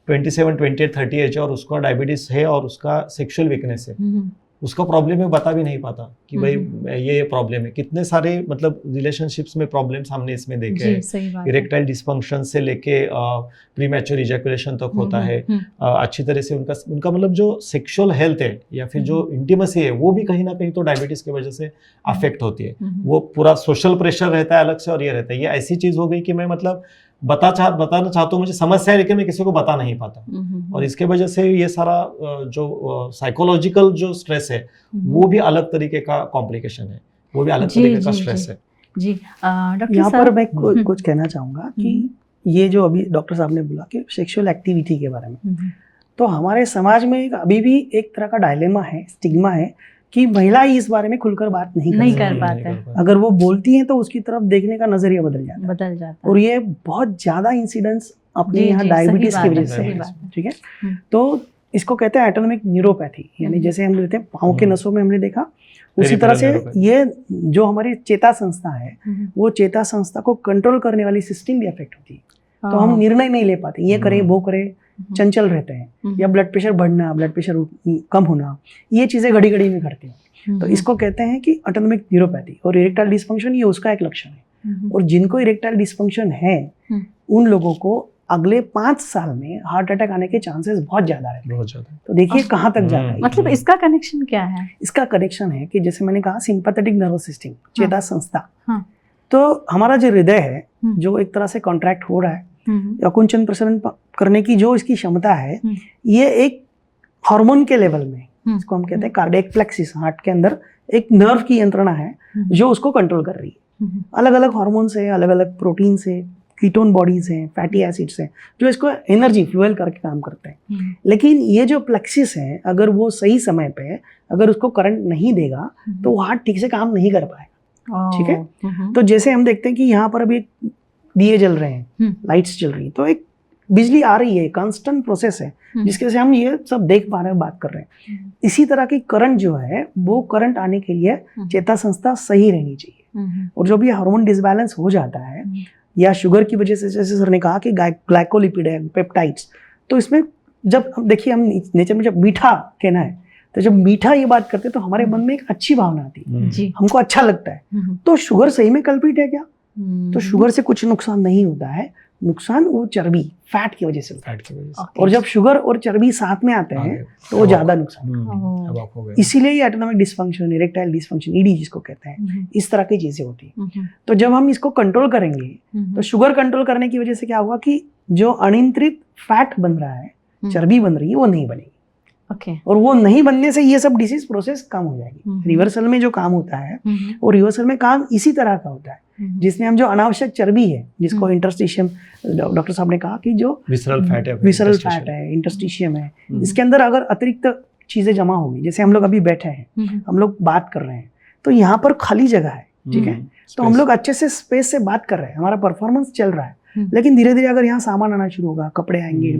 27, 28, 30 एज और उसका डायबिटीज है और उसका सेक्सुअल वीकनेस है, उसका प्रॉब्लम है बता भी नहीं पाता कि भाई ये प्रॉब्लम है। कितने सारे मतलब रिलेशनशिप्स में प्रॉब्लम्स हमने इसमें देखे हैं, इरेक्टाइल डिस्फंक्शन से लेके प्रीमैच्योर इजैकुलेशन तक होता है। अच्छी तरह से उनका मतलब जो सेक्सुअल हेल्थ है या फिर जो इंटीमेसी है वो भी कहीं ना कहीं तो डायबिटीज की वजह से अफेक्ट होती है। वो पूरा सोशल प्रेशर रहता है अलग से, और ये रहता है, ये ऐसी चीज हो गई कि मैं मतलब बताना चाहता हूँ, मुझे समस्या है लेकिन मैं किसी को बता नहीं पाता, और इसके वजह से ये सारा जो साइकोलॉजिकल जो स्ट्रेस है वो भी अलग तरीके का कॉम्प्लिकेशन है, वो भी अलग तरीके का स्ट्रेस है। जी डॉक्टर यहाँ पर मैं कुछ कहना चाहूँगा कि ये जो अभी डॉक्टर साहब ने बोला कि सेक्सुअल एक्टिविटी के बारे में, तो हमारे समाज में अभी भी एक तरह का डायलेमा है, स्टिग्मा है कि महिला ही इस बारे में खुलकर बात नहीं कर पाते। अगर वो बोलती हैं तो उसकी तरफ देखने का नजरिया बदल जाता है। और ये बहुत ज्यादा इंसिडेंट्स अपने यहाँ डायबिटीज की वजह से है, ठीक है। तो इसको कहते हैं एटोनॉमिक न्यूरोपैथी, यानी जैसे हम कहते हैं पाँव के नसों में हमने देखा, उसी तरह से ये जो हमारी चेता संस्था है, वो चेता संस्था को कंट्रोल करने वाली सिस्टम भी अफेक्ट होती है। तो हम निर्णय नहीं ले पाते, ये करें वो करें, चंचल रहते हैं, या ब्लड प्रेशर बढ़ना, ब्लड प्रेशर कम होना, ये चीजें घड़ी घड़ी में घटती हैं। तो इसको कहते हैं कि ऑटोनोमिक न्यूरोपैथी, और इरेक्टाइल डिस्फंक्शन ये उसका एक लक्षण है। और जिनको इरेक्टाइल डिस्फंक्शन है उन लोगों को अगले 5 साल में हार्ट अटैक आने के चांसेस बहुत ज्यादा है। बहुत ज्यादा। तो देखिए कहाँ तक जाता है। मतलब इसका कनेक्शन क्या है? इसका कनेक्शन है कि जैसे मैंने कहा सिंपैथेटिक नर्वस सिस्टम, चेता संस्था, हाँ। तो हमारा जो हृदय है जो एक तरह से कॉन्ट्रैक्ट हो रहा है या कुंचन प्रसरण करने की जो इसकी क्षमता है, ये एक हार्मोन के लेवल में, इसको हम कहते हैं कार्डियक प्लेक्सिस, हार्ट के अंदर एक नर्व की यंत्रणा है जो उसको कंट्रोल कर रही है। अलग अलग हार्मोन से, अलग अलग प्रोटीन से, कीटोन बॉडीज हैं, फैटी एसिड्स हैं, जो इसको एनर्जी फ्यूल करके काम करते हैं। लेकिन ये जो प्लेक्सिस है, अगर वो सही समय पे अगर उसको करंट नहीं देगा तो वो हार्ट ठीक से काम नहीं कर पाएगा। ठीक है। तो जैसे हम देखते हैं कि यहाँ पर अभी दिए जल रहे हैं, लाइट्स जल रही हैं, तो एक बिजली आ रही है, कांस्टेंट प्रोसेस है जिसकी वजह से हम ये सब देख पा रहे हैं, बात कर रहे हैं। इसी तरह की करंट जो है, वो करंट आने के लिए चेता संस्था सही रहनी चाहिए। और जो भी हार्मोन डिसबैलेंस हो जाता है या शुगर की वजह से, जैसे सर ने कहा कि ग्लाइकोलिपिड है, पेप्टाइड्स, तो इसमें जब हम देखिए, हम नेचर में जब मीठा कहना है, तो जब मीठा ये बात करते हैं तो हमारे मन में एक अच्छी भावना आती है, हमको अच्छा लगता है। तो शुगर सही में कल्पित है क्या? तो शुगर से कुछ नुकसान नहीं होता है, नुकसान वो चर्बी, फैट की वजह से होता है। और जब शुगर और चर्बी साथ में आते हैं तो वो ज्यादा नुकसान। इसीलिए ये autonomic dysfunction, erectile dysfunction, ED जिसको कहते हैं, इस तरह की चीजें होती है। तो जब हम इसको कंट्रोल करेंगे तो शुगर कंट्रोल करने की वजह से क्या होगा कि जो अनियंत्रित फैट बन रहा है, चर्बी बन रही है, वो नहीं बनेगी। और वो नहीं बनने से ये सब डिसीज प्रोसेस कम हो जाएगी। रिवर्सल में जो काम होता है वो रिवर्सल में काम इसी तरह का होता है, जिसमें हम जो अनावश्यक चर्बी है, जिसको इंटरस्टिशियम, डॉक्टर साहब ने कहा कि जो विसरल फैट है, इंटरस्टिशियम है, इसके अंदर अगर अतिरिक्त चीजें जमा होगी, जैसे हम लोग अभी बैठे हैं, हम लोग बात कर रहे हैं, तो यहाँ पर खाली जगह है, ठीक है, तो हम लोग अच्छे से स्पेस से बात कर रहे हैं, हमारा परफॉर्मेंस चल रहा है। लेकिन धीरे धीरे अगर यहाँ सामान आना शुरू होगा, कपड़े आएंगे,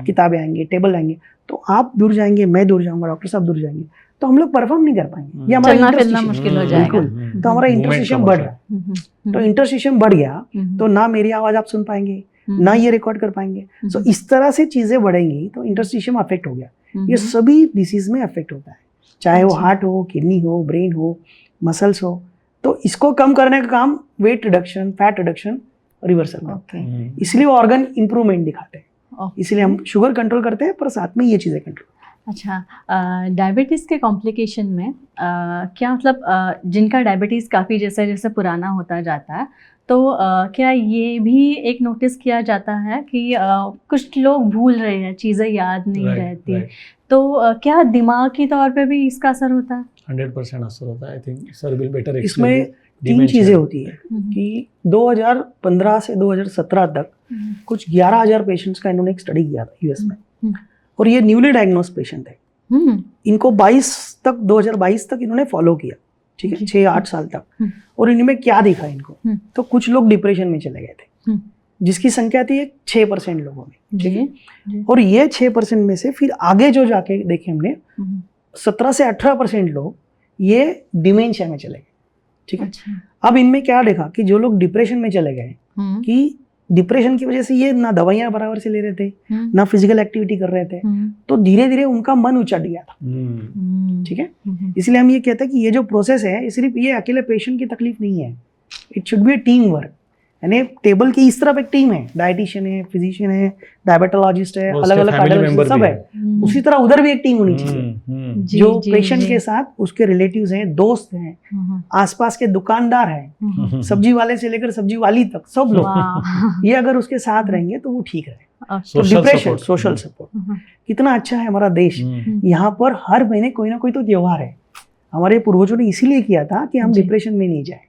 किताबें आएंगे, टेबल आएंगे, तो आप दूर जाएंगे, मैं दूर जाऊंगा, डॉक्टर साहब दूर जाएंगे, तो हम लोग परफॉर्म नहीं कर पाएंगे, ये हमारा इंटरस्टिशियम मुश्किल हो जाएगा। तो हमारा इंटरस्टिशियम बढ़ रहा है, तो इंटरस्टिशियम बढ़ गया तो ना मेरी आवाज आप सुन पाएंगे, ना ये रिकॉर्ड कर पाएंगे। तो इस तरह से चीजें बढ़ेंगी तो इंटरस्टिशियम अफेक्ट हो गया। ये सभी डिसीज में अफेक्ट होता है, चाहे वो हार्ट हो, किडनी हो, ब्रेन हो, मसल्स हो। तो इसको कम करने का काम weight reduction, fat reduction, reversal करते हैं। इसलिए वो ऑर्गन इंप्रूवमेंट दिखाते हैं। इसलिए हम शुगर कंट्रोल करते हैं पर साथ में ये चीजें कंट्रोल। अच्छा, डायबिटीज़ के कॉम्प्लिकेशन में क्या मतलब जिनका डायबिटीज़ काफ़ी जैसे जैसे पुराना होता जाता है, तो क्या ये भी एक नोटिस किया जाता है कि कुछ लोग भूल रहे हैं, चीज़ें याद नहीं रहती, तो क्या दिमागी तौर पे भी इसका असर होता है? 100% असर होता है। I think sir will better explain. इसमें 3 चीज़ें होती है कि 2015 से 2017 तक कुछ 11,000 पेशेंट्स का इन्होंने एक स्टडी किया था यूएस में, और ये न्यूली डायग्नोज पेशेंट है। इनको 2022 तक इन्होंने फॉलो किया, ठीक है, 6-8 साल तक। और इनमें क्या देखा इनको, तो कुछ लोग डिप्रेशन में चले गए थे, जिसकी संख्या थी 6% लोगों में, ठीक है। और ये 6% में से फिर आगे जो जाके देखे हमने 17 से 18% लोग ये डिमेंशिया में चले गए, ठीक है। अब इनमें क्या देखा कि जो लोग डिप्रेशन में चले गए, कि डिप्रेशन की वजह से ये ना दवाइयां बराबर से ले रहे थे, ना फिजिकल एक्टिविटी कर रहे थे, तो धीरे धीरे उनका मन उचट गया था, ठीक है। इसलिए हम ये कहते हैं कि ये जो प्रोसेस है, सिर्फ ये अकेले पेशेंट की तकलीफ नहीं है, it should be A team work. यानी टेबल की इस तरफ एक टीम है, डाइटिशियन है, फिजिशियन है, डायबिटोलॉजिस्ट है, अलग अलग कार्डियोलॉजिस्ट सब है, उसी तरह उधर भी एक टीम होनी चाहिए, जो पेशेंट के साथ उसके रिलेटिव्स हैं, दोस्त हैं, आसपास के दुकानदार हैं, सब्जी वाले से लेकर सब्जी वाली तक सब लोग, ये अगर उसके साथ रहेंगे तो वो ठीक है। तो डिप्रेशन, सोशल सपोर्ट कितना अच्छा है हमारा देश। यहाँ पर हर महीने कोई ना कोई तो त्योहार है। हमारे पूर्वजों ने इसीलिए किया था कि हम डिप्रेशन में नहीं जाए,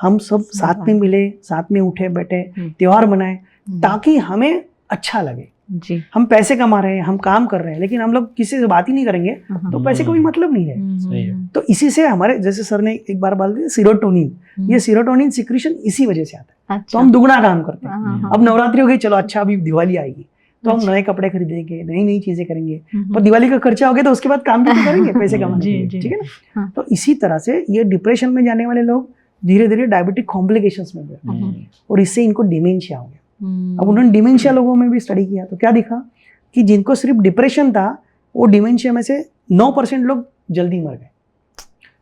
हम सब साथ में मिले, साथ में उठे बैठे त्योहार मनाए, ताकि हमें अच्छा लगे। जी, हम पैसे कमा रहे हैं, हम काम कर रहे हैं, लेकिन हम लोग किसी से बात ही नहीं करेंगे तो पैसे का कोई मतलब नहीं है। तो इसी से हमारे, जैसे सर ने एक बार बात की, सीरोटोनिन, ये सीरोटोनिन सिक्रीशन इसी वजह से आता है। तो हम दुगना काम करते हैं। अब नवरात्रि हो गई, चलो अच्छा अभी दिवाली आएगी तो हम नए कपड़े खरीदेंगे, नई नई चीजें करेंगे, पर दिवाली का खर्चा हो गया तो उसके बाद काम भी तो करेंगे पैसे कमाने के लिए, ठीक है ना। तो इसी तरह से ये डिप्रेशन में जाने वाले लोग धीरे धीरे डायबिटिक कॉम्प्लिकेशंस में गए, और इससे इनको डिमेंशिया हो गया। अब उन्होंने डिमेंशिया लोगों में भी स्टडी किया तो क्या दिखा कि जिनको सिर्फ डिप्रेशन था, वो डिमेंशिया में से 9% लोग जल्दी मर गए।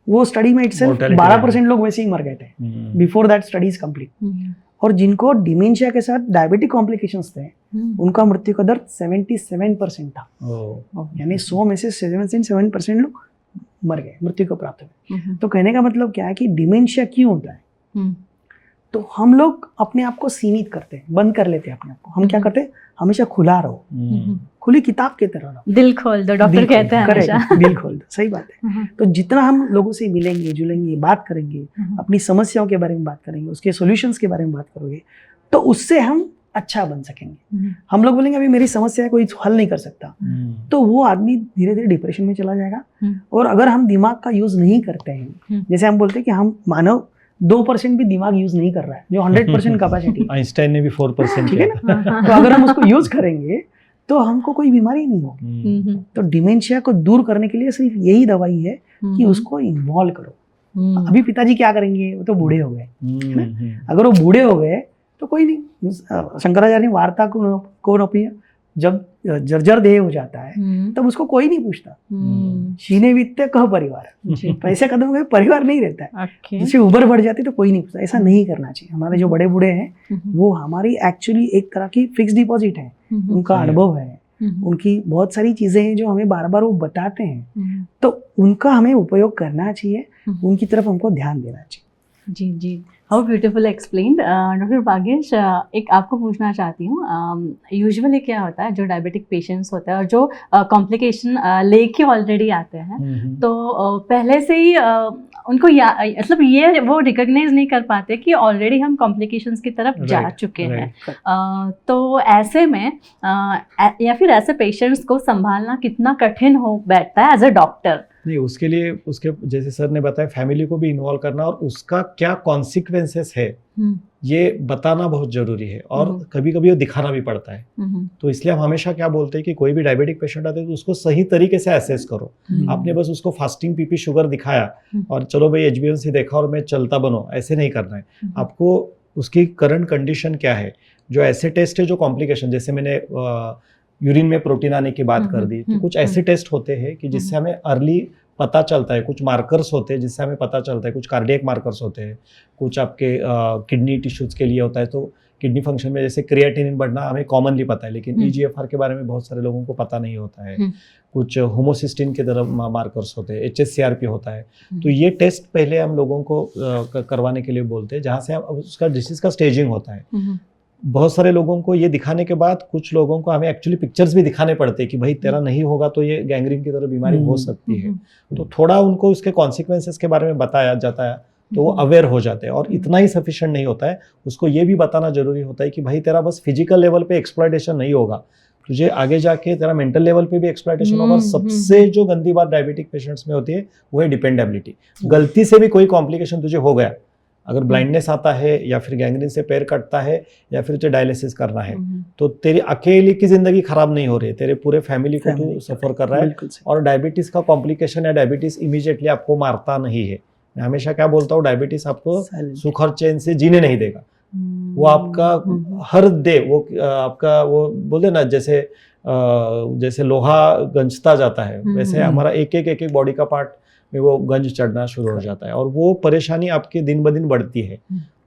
वो स्टडी में इटसेल्फ Mortality 12% लोग वैसे ही मर गए थे before that study is complete. और जिनको डिमेंशिया के साथ डायबिटिक कॉम्प्लिकेशंस थे उनका मृत्यु का दर 77% था। यानी 100 में से 77% लोग मर गए, मृत्यु को प्राप्त हुए। तो कहने का मतलब क्या है कि डिमेंशिया क्यों होता है? तो हम लोग अपने आप को सीमित करते हैं, बंद कर लेते हैं अपने आप को। हम क्या करते हैं, हमेशा खुला रहो, खुली किताब की तरह रहो, दिल खोल दो, डॉक्टर कहते हैं हमेशा। करेक्ट, दिल खोल दो, सही बात है। तो जितना हम लोगों से मिलेंगे, जुलेंगे, बात करेंगे, अपनी समस्याओं के बारे में बात करेंगे, उसके सॉल्यूशंस के बारे में बात करोगे, तो उससे हम अच्छा बन सकेंगे। हम लोग बोलेंगे अभी मेरी समस्या है, कोई हल नहीं कर सकता, तो वो आदमी धीरे धीरे डिप्रेशन में चला जाएगा। और अगर हम दिमाग का यूज नहीं करते हैं, जैसे हम बोलते हैं कि हम मानव 2% भी दिमाग यूज नहीं कर रहा है, जो 100% कैपेसिटी, आइंस्टाइन ने भी 4% ठीक है ना। तो अगर हम उसको यूज करेंगे तो हमको कोई बीमारी नहीं होगी। तो डिमेंशिया को दूर करने के लिए सिर्फ यही दवाई है कि उसको इन्वॉल्व करो। अभी पिताजी क्या करेंगे, वो तो बूढ़े हो गए, है ना। अगर वो बूढ़े हो गए तो कोई नहीं, शंकराचार्य ने वार्ता को अपनी जब जर्जर देह हो जाता है तब उसको कोई नहीं पूछता। शीने वित्ते कह परिवार, पैसे खत्म हो गए परिवार नहीं रहता है। जैसे उबर बढ़ जाती तो कोई नहीं पूछता। ऐसा नहीं करना चाहिए। हमारे जो बड़े बूढ़े हैं वो हमारी एक्चुअली एक तरह की फिक्स डिपॉजिट है, उनका अनुभव है, उनकी बहुत सारी चीजें हैं जो हमें बार बार वो बताते हैं, तो उनका हमें उपयोग करना चाहिए, उनकी तरफ हमको ध्यान देना चाहिए। जी जी, how beautiful explained. Doctor Bhagyesh, एक आपको पूछना चाहती हूँ, यूजुअली क्या होता है जो डायबिटिक पेशेंट्स होते हैं और जो कॉम्प्लिकेशन लेके ऑलरेडी आते हैं, तो पहले से ही उनको मतलब ये वो रिकॉग्नाइज नहीं कर पाते कि ऑलरेडी हम कॉम्प्लिकेशंस की तरफ जा चुके हैं। तो ऐसे में या फिर ऐसे पेशेंट्स को संभालना कितना कठिन हो बैठता है एज अ डॉक्टर? नहीं, उसके लिए उसके जैसे सर ने बताया फैमिली को भी इन्वॉल्व करना और उसका क्या कॉन्सिक्वेंसेस है ये बताना बहुत जरूरी है। और कभी कभी वो दिखाना भी पड़ता है। तो इसलिए हम हमेशा क्या बोलते हैं कि कोई भी डायबिटिक पेशेंट आते हैं तो उसको सही तरीके से असेस करो। आपने बस उसको फास्टिंग पीपी शुगर दिखाया और चलो भाई HbA1c देखा और मैं चलता बनो, ऐसे नहीं करना है। आपको उसकी करंट कंडीशन क्या है, जो ऐसे टेस्ट है जो कॉम्प्लिकेशन, जैसे मैंने यूरिन में प्रोटीन आने की बात कर दी, तो कुछ ऐसे टेस्ट होते हैं कि जिससे हमें अर्ली पता चलता है, कुछ मार्कर्स होते हैं जिससे हमें पता चलता है, कुछ कार्डियक मार्कर्स होते हैं, कुछ आपके किडनी टिश्यूज के लिए होता है। तो किडनी फंक्शन में जैसे क्रिएटिनिन बढ़ना हमें कॉमनली पता है, लेकिन EGFR के बारे में बहुत सारे लोगों को पता नहीं होता है। कुछ होमोसिस्टिन के तरफ मार्कर्स होते हैं, HSCRP होता है। तो ये टेस्ट पहले हम लोगों को करवाने के लिए बोलते हैं, जहाँ से उसका डिसीज का स्टेजिंग होता है। बहुत सारे लोगों को ये दिखाने के बाद कुछ लोगों को हमें एक्चुअली पिक्चर्स भी दिखाने पड़ते हैं कि भाई तेरा नहीं होगा तो ये गैंग्रीन की तरह बीमारी हो सकती है। तो थोड़ा उनको उसके कॉन्सिक्वेंसेस के बारे में बताया जाता है तो वो अवेयर हो जाते हैं। और इतना ही सफिशिएंट नहीं होता है, उसको ये भी बताना जरूरी होता है कि भाई तेरा बस फिजिकल लेवल पे एक्सप्लॉयटेशन नहीं होगा, तुझे आगे जाके तेरा मेंटल लेवल पे भी एक्सप्लॉयटेशन होगा। और सबसे जो गंदी बात डायबिटिक पेशेंट्स में होती है वो है डिपेंडेबिलिटी। गलती से भी कोई कॉम्प्लिकेशन तुझे हो गया, अगर ब्लाइंडनेस आता है या फिर गैंग्रीन से पैर कटता है या फिर तुझे डायलिसिस करना है, तो तेरी अकेले की जिंदगी खराब नहीं हो रही है, तेरे पूरे फैमिली को तू सफर कर रहा है। और डायबिटीज का कॉम्प्लिकेशन या डायबिटीज इमीडिएटली आपको मारता नहीं है। मैं हमेशा क्या बोलता हूँ, डायबिटीज आपको सुख और चैन से जीने नहीं देगा। वो आपका हर दे वो आपका वो बोलते ना, जैसे लोहा गंजता जाता है, वैसे हमारा एक एक बॉडी का पार्ट में वो गंज चढ़ना शुरू हो जाता है और वो परेशानी आपके दिन ब दिन बढ़ती है।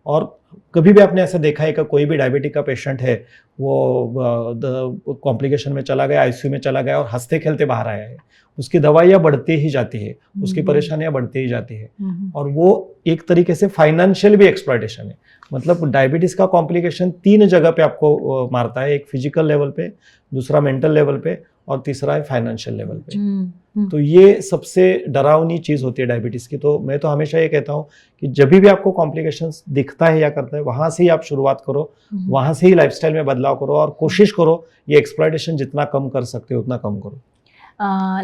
और कभी भी आपने ऐसा देखा है कि कोई भी डायबिटिक का पेशेंट है वो कॉम्प्लिकेशन में चला गया, ICU में चला गया और हंसते खेलते बाहर आया है, उसकी दवाइयाँ बढ़ती ही जाती है, उसकी परेशानियाँ बढ़ती ही जाती है। और वो एक तरीके से फाइनेंशियल भी एक्सप्लॉयटेशन है। मतलब डायबिटीज का कॉम्प्लिकेशन 3 जगह पे आपको मारता है, एक फिजिकल लेवल पे, दूसरा मेंटल लेवल पे और तीसरा है फाइनेंशियल लेवल पे। तो ये सबसे डरावनी चीज होती है डायबिटीज की। तो मैं तो हमेशा ये कहता हूँ कि जब भी आपको कॉम्प्लिकेशंस दिखता है या करता है, वहां से ही आप शुरुआत करो, वहां से ही लाइफस्टाइल में बदलाव करो और कोशिश करो ये एक्सप्लॉयटेशन जितना कम कर सकते हो उतना कम करो।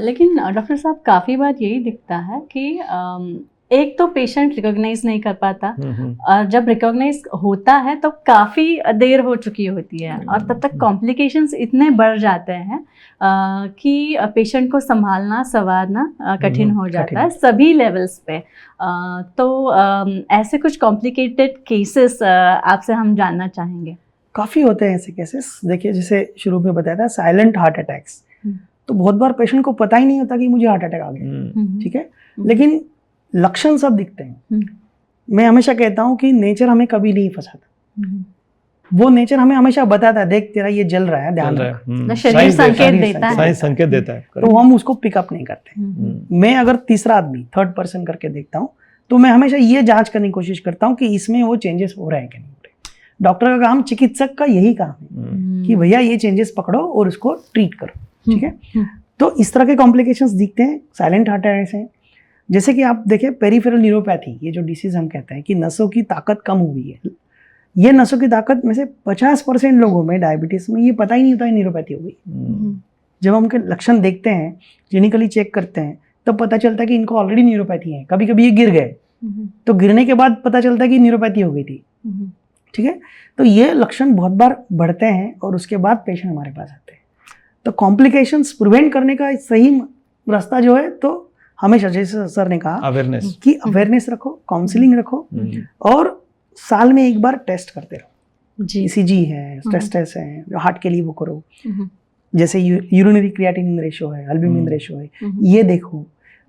लेकिन डॉक्टर साहब काफ़ी बार यही दिखता है कि एक तो पेशेंट रिकॉग्नाइज नहीं कर पाता और जब रिकॉग्नाइज होता है तो काफ़ी देर हो चुकी होती है और तब तक कॉम्प्लिकेशंस इतने बढ़ जाते हैं कि पेशेंट को संभालना संवारना कठिन हो जाता है सभी लेवल्स पे। तो ऐसे कुछ कॉम्प्लिकेटेड केसेस आपसे हम जानना चाहेंगे। काफ़ी होते हैं ऐसे केसेस। देखिए, जैसे शुरू में बताया था साइलेंट हार्ट अटैक्स, तो बहुत बार पेशेंट को पता ही नहीं होता कि मुझे हार्ट अटैक आ गया, ठीक है, लेकिन लक्षण सब दिखते हैं। हम्म, मैं हमेशा कहता हूँ कि नेचर हमें कभी नहीं फंसाता, हम्म। वो नेचर हमें हमेशा बताता है, देख तेरा ये जल रहा है, ध्यान रख। मतलब शरीर संकेत देता है। साइंस संकेत देता है। तो हम उसको पिकअप नहीं करते। मैं अगर तीसरा आदमी, थर्ड पर्सन करके देखता हूँ, तो मैं हमेशा ये जांच करने की कोशिश करता हूँ कि इसमें वो चेंजेस हो रहे हैं कि नहीं हो रहे। डॉक्टर का काम, चिकित्सक का यही काम है कि भैया ये चेंजेस पकड़ो और उसको ट्रीट करो, ठीक है। तो इस तरह के कॉम्प्लिकेशंस दिखते हैं, साइलेंट हार्ट अटैक हैं। जैसे कि आप देखें पेरिफेरल न्यूरोपैथी, ये जो डिसीज हम कहते हैं कि नसों की ताकत कम हुई है, ये नसों की ताकत में से 50% लोगों में डायबिटीज में ये पता ही नहीं होता है न्यूरोपैथी हो गई। जब हम उनके लक्षण देखते हैं, क्लिनिकली चेक करते हैं, तब पता चलता है कि इनको ऑलरेडी न्यूरोपैथी है। कभी कभी ये गिर गए, तो गिरने के बाद पता चलता है कि न्यूरोपैथी हो गई थी, ठीक है। तो ये लक्षण बहुत बार बढ़ते हैं और उसके बाद पेशेंट हमारे पास आते हैं। तो कॉम्प्लिकेशंस प्रिवेंट करने का सही रास्ता जो है, तो हमेशा जैसे सर ने कहा अवेयरनेस, कि अवेयरनेस रखो, काउंसलिंग रखो और साल में एक बार टेस्ट करते रहो। जी। ईसीजी है, स्ट्रेस टेस्ट है, जो हार्ट के लिए वो करो, जैसे यूरिनरी क्रिएटिनिन रेशो है, एल्ब्यूमिन रेशो है, ये देखो।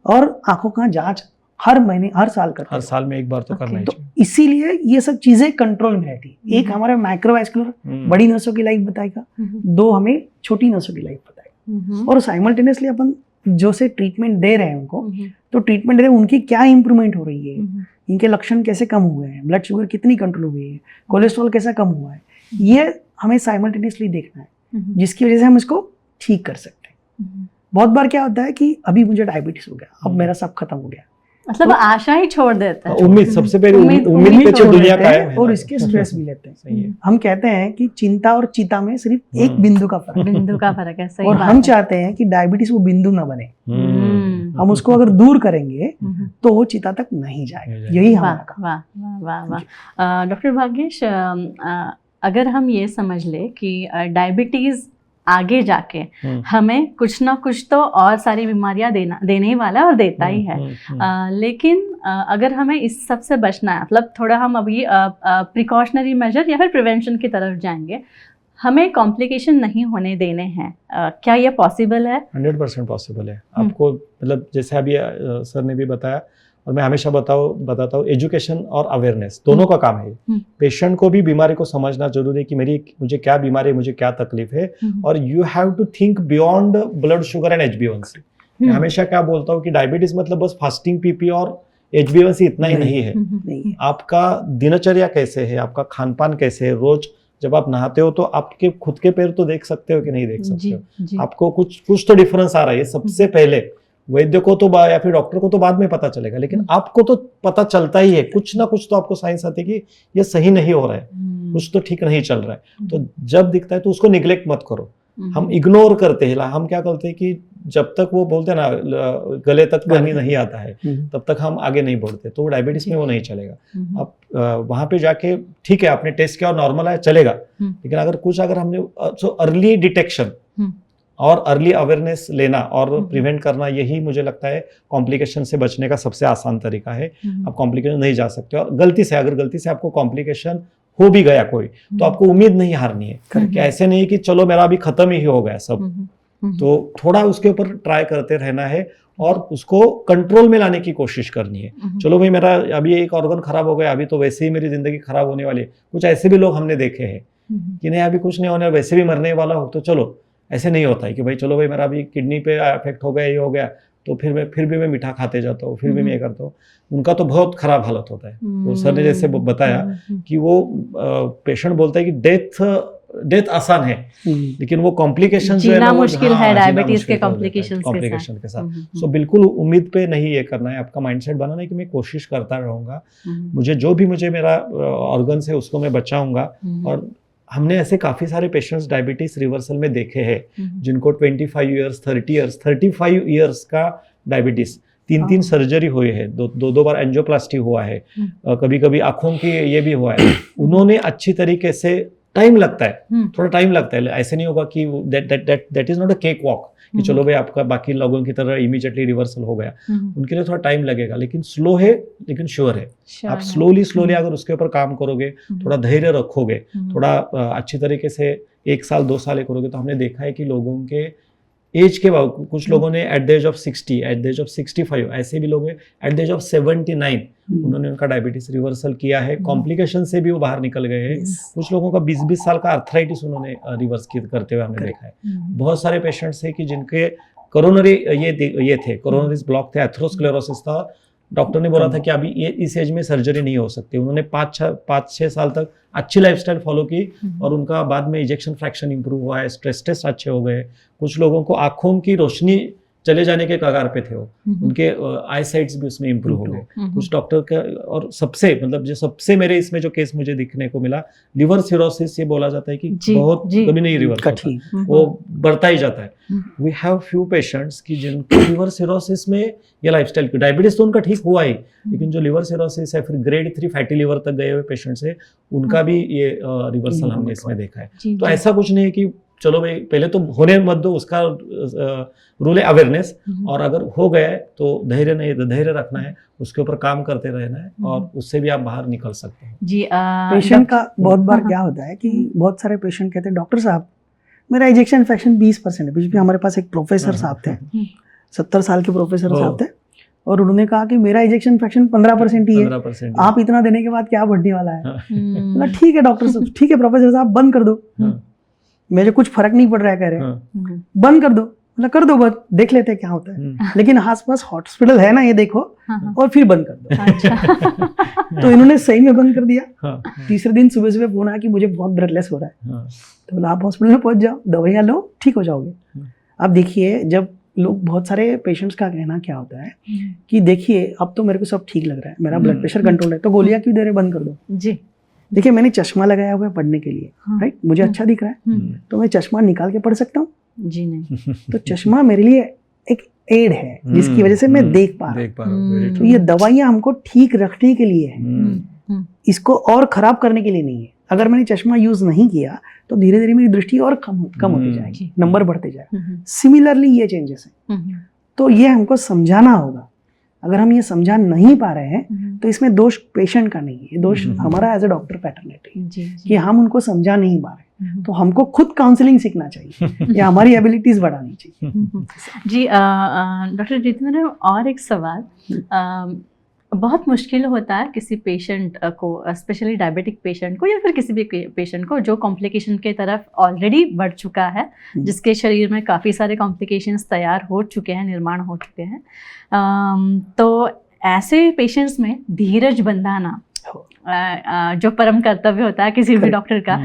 और आंखों का जांच हर महीने, हर साल करते हर रहो। साल में एक बार तो करना ही तो चाहिए। इसीलिए ये सब चीजें कंट्रोल में रहती है। एक हमारा माइक्रोवैस्कुलर बड़ी नसों की लाइफ बताएगा, दो हमें छोटी नसों की लाइफ बताएगा, और साइमल्टेनियसली अपन जो से ट्रीटमेंट दे रहे हैं उनको, तो ट्रीटमेंट दे रहे हैं उनकी क्या इंप्रूवमेंट हो रही है, इनके लक्षण कैसे कम हुए हैं, ब्लड शुगर कितनी कंट्रोल हुई है, कोलेस्ट्रॉल कैसा कम हुआ है, ये हमें साइमल्टेनियसली देखना है, जिसकी वजह से हम इसको ठीक कर सकते हैं। बहुत बार क्या होता है कि अभी मुझे डायबिटीज हो गया, अब मेरा सब खत्म हो गया, मतलब आशा ही छोड़ देता है। उम्मीद, सबसे पहले उम्मीद पे तो छोड़ दुनिया देते का हैं है और इसके स्ट्रेस भी लेते हैं। सही है। हम कहते हैं कि चिंता और चिता में सिर्फ एक बिंदु का फर्क है, बिंदु का फर्क है, सही और बात हम है। चाहते हैं कि डायबिटीज वो बिंदु ना बने। हम्म। हम उसको अगर दूर करेंगे तो वो चिता तक नहीं जाएगा। यही वाह हमारा काम। वाह वाह वाह वाह। डॉक्टर भाग्येश, अगर हम ये समझ ले कि डायबिटीज आगे जाके हमें कुछ ना कुछ तो और सारी बीमारियां देने ही वाला है और देता ही है, लेकिन अगर हमें इस सब से बचना है, मतलब थोड़ा हम अभी प्रिकॉशनरी मेजर या फिर प्रिवेंशन की तरफ जाएंगे, हमें कॉम्प्लिकेशन नहीं होने देने हैं, क्या ये पॉसिबल है? 100% पॉसिबल है। आपको मतलब जैसे अभी सर ने भी बताया, और मैं हमेशा बताता हूँ, एजुकेशन और अवेयरनेस दोनों का काम है। पेशेंट को भी बीमारी को समझना जरूरी है कि मुझे क्या बीमारी है, मुझे क्या तकलीफ है, और you have to think beyond blood sugar and HbA1c। मैं हमेशा क्या बोलता हूँ कि डायबिटीज मतलब बस फास्टिंग पीपी और HbA1c इतना ही नहीं है। आपका दिनचर्या कैसे है, आपका खान पान कैसे है, रोज जब आप नहाते हो तो आपके खुद के पैर तो देख सकते हो कि नहीं देख सकते हो, आपको कुछ तो डिफरेंस आ रहा है। ये सबसे पहले वैद्य को तो या फिर डॉक्टर को तो बाद में पता चलेगा, लेकिन आपको तो पता चलता ही है, कुछ ना कुछ तो आपको साइंस आती है कि ये सही नहीं हो रहा है, कुछ तो ठीक नहीं चल रहा है। तो जब दिखता है तो उसको निग्लेक्ट मत करो। हम इग्नोर करते हैं, हम क्या करते हैं कि जब तक वो बोलते हैं ना गले तक पानी नहीं आता है तब तक हम आगे नहीं बढ़ते, तो डायबिटीज में वो नहीं चलेगा। आप वहां पे जाके ठीक है आपने टेस्ट किया और नॉर्मल है, चलेगा, लेकिन अगर हमने अर्ली डिटेक्शन और अर्ली अवेयरनेस लेना और प्रिवेंट करना, यही मुझे लगता है कॉम्प्लिकेशन से बचने का सबसे आसान तरीका है। आप कॉम्प्लिकेशन नहीं जा सकते, और अगर गलती से आपको कॉम्प्लिकेशन हो भी गया कोई, तो आपको उम्मीद नहीं हारनी है कि ऐसे नहीं कि चलो मेरा अभी खत्म ही हो गया सब। तो थोड़ा उसके ऊपर ट्राई करते रहना है और उसको कंट्रोल में लाने की कोशिश करनी है। चलो भाई मेरा अभी एक ऑर्गन खराब हो गया, अभी तो वैसे ही मेरी जिंदगी खराब होने वाली है। कुछ ऐसे भी लोग हमने देखे हैं कि नहीं अभी कुछ नहीं होने, वैसे भी मरने वाला हो, तो चलो ऐसे नहीं होता है कि भाई चलो भाई मेरा अभी किडनी पे अफेक्ट हो गया, ये हो गया, तो फिर भी मैं मीठा खाते जाता हूँ, फिर भी मैं ये करता हूँ। उनका तो बहुत खराब हालत होता है। तो सर ने जैसे बताया कि वो पेशेंट बोलता है कि डेथ आसान है, लेकिन वो कॉम्प्लिकेशन जो है ना मुश्किल है डायबिटीज के कॉम्प्लिकेशन के साथ। सो बिल्कुल उम्मीद पे नहीं ये करना है, आपका माइंडसेट बनाना है कि मैं कोशिश करता रहूंगा, मुझे मेरा ऑर्गन है उसको मैं बचाऊंगा। और हमने ऐसे काफी सारे पेशेंट्स डायबिटीज रिवर्सल में देखे हैं जिनको 25 ईयर्स 30 ईयर्स 35 ईयर्स का डायबिटीज, 3 सर्जरी हुई है, दो बार एंजियोप्लास्टी हुआ है, कभी कभी आंखों की ये भी हुआ है। उन्होंने अच्छी तरीके से, टाइम लगता है, थोड़ा टाइम लगता है, ऐसे नहीं होगा कि that is not a cake walk कि चलो भाई आपका बाकी लोगों की तरह इमीडिएटली रिवर्सल हो गया। उनके लिए थोड़ा टाइम लगेगा, लेकिन स्लो है लेकिन श्योर है। आप स्लोली अगर उसके ऊपर काम करोगे, थोड़ा धैर्य रखोगे, थोड़ा अच्छी तरीके से 1 साल 2 साल करोगे, तो हमने देखा है कि लोगों के एज के बाद कुछ लोगों ने at the age of 60, at the age of 65, ऐसे भी लोग हैं एट द एज ऑफ 79 उन्होंने उनका डायबिटीज रिवर्सल किया है, कॉम्प्लिकेशन से भी वो बाहर निकल गए हैं। कुछ लोगों का 20-20 साल का आर्थराइटिस उन्होंने रिवर्स करते हुए हमने देखा है। बहुत सारे पेशेंट्स हैं कि जिनके कोरोनरी ये थे, कोरोनरी ब्लॉक थे, एथेरोस्क्लेरोसिस था। डॉक्टर ने बोला था कि अभी ये इस एज में सर्जरी नहीं हो सकती। उन्होंने 5-6 साल तक अच्छी लाइफस्टाइल फॉलो की और उनका बाद में इजेक्शन फ्रैक्शन इंप्रूव हुआ है, स्ट्रेस टेस्ट अच्छे हो गए। कुछ लोगों को आंखों की रोशनी चले जाने के कगार पे थे, वो उनके आई साइट्स भी उसमें इंप्रूव हो गए। कुछ डॉक्टर का, और सबसे मतलब जो सबसे मेरे इसमें जो केस मुझे दिखने को मिला, लिवर सिरोसिस, ये बोला जाता है कि बहुत कभी नहीं रिवर्स होता, वो बढ़ता ही जाता है। वी हैव फ्यू पेशेंट्स की जिनके लिवर सिरोसिस में ये लाइफस्टाइल की, डायबिटीज तो उनका ठीक हुआ ही, लेकिन जो लिवर सिरोसिस है, फिर ग्रेड 3 फैटी लिवर तक गए हुए पेशेंट्स है, उनका भी ये रिवर्सल हमने इसमें देखा है। तो ऐसा कुछ नहीं है कि चलो भाई पहले तो होने मत दो, उसका रूल है अवेयरनेस, और अगर हो गया है तो धैर्य रखना है, उसके ऊपर काम करते रहना है, और उससे भी आप बाहर निकल सकते हैं। जी पेशेंट का बहुत बार क्या होता है कि बहुत सारे पेशेंट कहते हैं डॉक्टर साहब मेरा इजेक्शन फ्रैक्शन 20% है। बीच में हमारे पास एक प्रोफेसर साहब थे, 70 साल के प्रोफेसर साहब थे, और उन्होंने कहा कि मेरा इजेक्शन फ्रैक्शन 15% ही है, 15% आप इतना देने के बाद क्या बढ़ने वाला है। बोला ठीक है डॉक्टर साहब, ठीक है प्रोफेसर साहब, बंद कर दो, मुझे कुछ फर्क नहीं पड़ रहा है, कह रहे बंद कर दो। मतलब कर दो, बस देख लेते हैं क्या होता है, लेकिन आसपास हॉस्पिटल है ना, ये देखो, और फिर बंद कर दो। तो इन्होंने सही में बंद कर दिया। तीसरे दिन सुबह सुबह फोन आया कि मुझे बहुत ब्रेथलेस हो रहा है। तो बोला आप हॉस्पिटल में पहुंच जाओ, दवाइयाँ लो, ठीक हो जाओगे। अब देखिए, जब लोग, बहुत सारे पेशेंट्स का कहना क्या होता है कि देखिए अब तो मेरे को सब ठीक लग रहा है, मेरा ब्लड प्रेशर कंट्रोल है, तो गोलियां क्यों दे रहे, बंद कर दो। जी देखिए मैंने चश्मा लगाया हुआ है पढ़ने के लिए, राइट, मुझे अच्छा दिख रहा है, तो मैं चश्मा निकाल के पढ़ सकता हूँ? जी नहीं। तो चश्मा मेरे लिए एक एड है जिसकी वजह से मैं देख पा रहा हूँ। तो ये दवाइयाँ हमको ठीक रखने के लिए है, इसको और खराब करने के लिए नहीं है। अगर मैंने चश्मा यूज नहीं किया तो धीरे धीरे मेरी दृष्टि और कम होती जाएगी, नंबर बढ़ते जाएगा। सिमिलरली ये चेंजेस हैं, तो ये हमको समझाना होगा। अगर हम ये समझा नहीं पा रहे हैं तो इसमें दोष पेशेंट का नहीं है, दोष हमारा एज ए डॉक्टर पैटर्निटी कि हम उनको समझा नहीं पा रहे। तो हमको खुद काउंसलिंग सीखना चाहिए या हमारी एबिलिटीज बढ़ानी चाहिए। जी डॉक्टर जितेंद्र, और एक सवाल, बहुत मुश्किल होता है किसी पेशेंट को, स्पेशली डायबिटिक पेशेंट को या फिर किसी भी पेशेंट को जो कॉम्प्लिकेशन के तरफ ऑलरेडी बढ़ चुका है, जिसके शरीर में काफ़ी सारे कॉम्प्लिकेशंस तैयार हो चुके हैं, निर्माण हो चुके हैं, तो ऐसे पेशेंट्स में धीरज बंधाना जो परम कर्तव्य होता है किसी भी डॉक्टर का,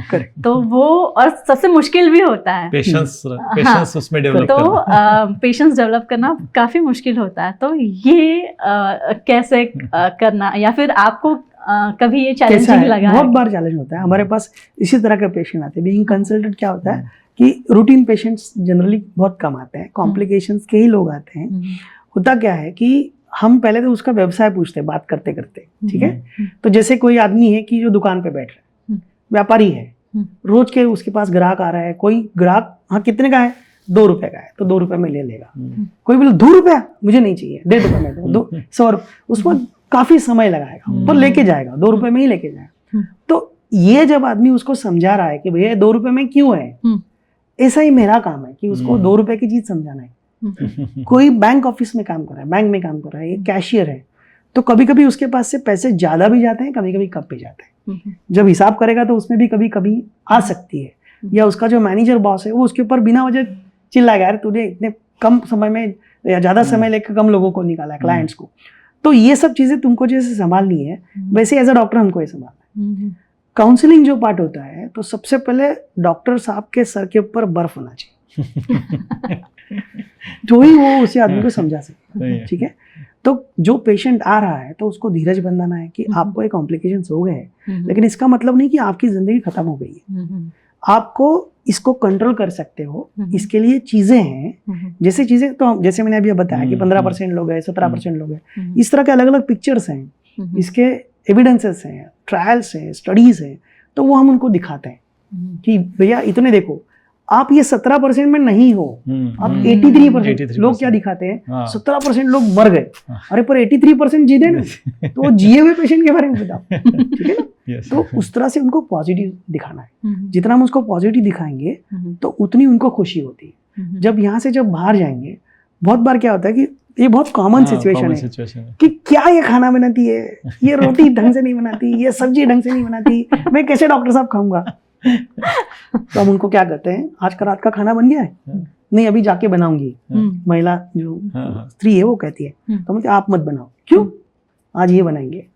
तो वो और सबसे मुश्किल भी होता है। पेशेंस उसमें डेवलप तो पेशेंस डेवलप करना काफी मुश्किल होता है। तो ये कैसे करना, या फिर आपको कभी ये चैलेंजिंग लगा? बहुत बार चैलेंज होता है। हमारे पास इसी तरह के पेशेंट आते हैं। बीइंग कंसल्टेंट क्या होता है कि रूटीन पेशेंट्स जनरली बहुत कम आते हैं, कॉम्प्लिकेशंस के ही लोग आते हैं। होता क्या है कि हम पहले तो उसका व्यवसाय पूछते हैं बात करते करते, ठीक है। तो जैसे कोई आदमी है कि जो दुकान पे बैठ रहा है, व्यापारी है, रोज के उसके पास ग्राहक आ रहा है, कोई ग्राहक हाँ कितने का है, 2 रुपए का है, तो 2 रुपए में ले लेगा। कोई बोले 2 रुपया मुझे नहीं चाहिए, 1.5 रुपए में दो, 100 रुपये, उसमें काफी समय लगाएगा पर लेके जाएगा, 2 रुपए में ही लेके जाएगा। तो ये जब आदमी उसको समझा रहा है कि भैया 2 रुपए में क्यों है, ऐसा ही मेरा काम है कि उसको 2 रुपए की चीज समझाना है। कोई बैंक ऑफिस में काम कर रहा है, बैंक में काम कर रहा है, ये कैशियर है, तो कभी कभी उसके पास से पैसे ज्यादा भी जाते हैं, कभी कभी कम भी जाते हैं। जब हिसाब करेगा तो उसमें भी कभी कभी आ सकती है, या उसका जो मैनेजर बॉस है वो उसके ऊपर बिना वजह चिल्लाएगा, यार तूने इतने कम समय में या ज्यादा समय लेकर कम लोगों को निकाला है, क्लाइंट्स को। तो ये सब चीजें तुमको जैसे संभालनी है, वैसे एज अ डॉक्टर हमको ये संभालना है। काउंसलिंग जो पार्ट होता है, तो सबसे पहले डॉक्टर साहब के सर के ऊपर बर्फ होना चाहिए जो ही वो उसे आदमी को समझा सके, ठीक है। तो जो पेशेंट आ रहा है तो उसको धीरज बंधाना है कि आपको एक कॉम्प्लिकेशंस हो गए हैं, लेकिन इसका मतलब नहीं कि आपकी जिंदगी खत्म हो गई है। आपको इसको कंट्रोल कर सकते हो, इसके लिए चीजें हैं। जैसे चीजें तो जैसे मैंने अभी बताया कि 15% लोग हैं, 17% लोग हैं, इस तरह के अलग अलग पिक्चर्स हैं, इसके एविडेंसेस हैं, ट्रायल्स हैं, स्टडीज हैं, तो वो हम उनको दिखाते हैं कि भैया इतने देखो, आप ये 17% में नहीं हो, आप 83%। लोग क्या दिखाते हैं, 17% लोग मर गए, अरे पर 83% जी दे ना, तो वो जिए हुए पेशेंट के बारे में बताओ, ठीक है ना। तो उस तरह से उनको पॉजिटिव दिखाना है। जितना हम उसको पॉजिटिव दिखाएंगे तो उतनी उनको खुशी होती है। जब यहाँ से जब बाहर जाएंगे, बहुत बार क्या होता है कि ये बहुत कॉमन सिचुएशन है सिचुएशन है। कि क्या ये खाना बनाती है, ये रोटी ढंग से नहीं बनाती, ये सब्जी ढंग से नहीं बनाती, मैं कैसे डॉक्टर साहब खाऊंगा। तो हम उनको क्या कहते हैं, आज का रात का खाना बन गया है, नहीं अभी जाके बनाऊंगी। महिला जो स्त्री है वो कहती है, तो मतलब आप मत बनाओ, क्यों, आज ये बनाएंगे।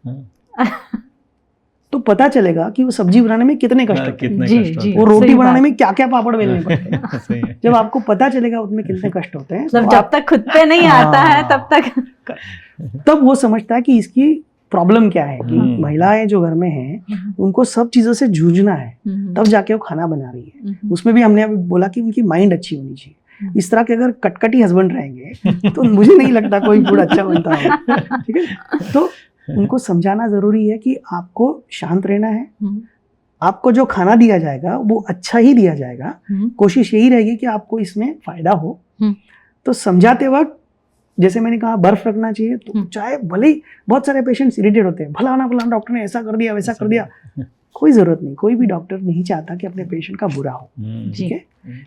तो पता चलेगा कि वो सब्जी बनाने में कितने कष्ट होते हैं, जी जी, वो रोटी सही बनाने बात। में क्या क्या पापड़ बेलने पड़ते हैं। सही है। जब आपको पता चलेगा उसमें कितने कष्ट होते हैं, मतलब तो जब तक खुद पे नहीं आता है हाँ। तब तक तब वो समझता है कि इसकी प्रॉब्लम क्या है, कि महिलाएं जो घर में हैं उनको सब चीजों से जूझना है, तब जाके वो खाना बना रही है। उसमें भी हमने अभी बोला कि उनकी माइंड अच्छी होनी चाहिए। इस तरह के अगर कटकटी हस्बैंड रहेंगे तो मुझे नहीं लगता कोई फूड अच्छा बनता होगा, ठीक है। तो उनको समझाना जरूरी है कि आपको शांत रहना है, आपको जो खाना दिया जाएगा वो अच्छा ही दिया जाएगा, कोशिश यही रहेगी कि आपको इसमें फायदा हो। तो समझाते वक्त जैसे मैंने कहा बर्फ रखना चाहिए, तो चाहे भले ही बहुत सारे पेशेंट्स इरिटेट होते हैं, फलाना डॉक्टर ने ऐसा कर दिया वैसा कर दिया, कोई जरूरत नहीं, कोई भी डॉक्टर नहीं चाहता कि अपने पेशेंट का बुरा हो, ठीक है।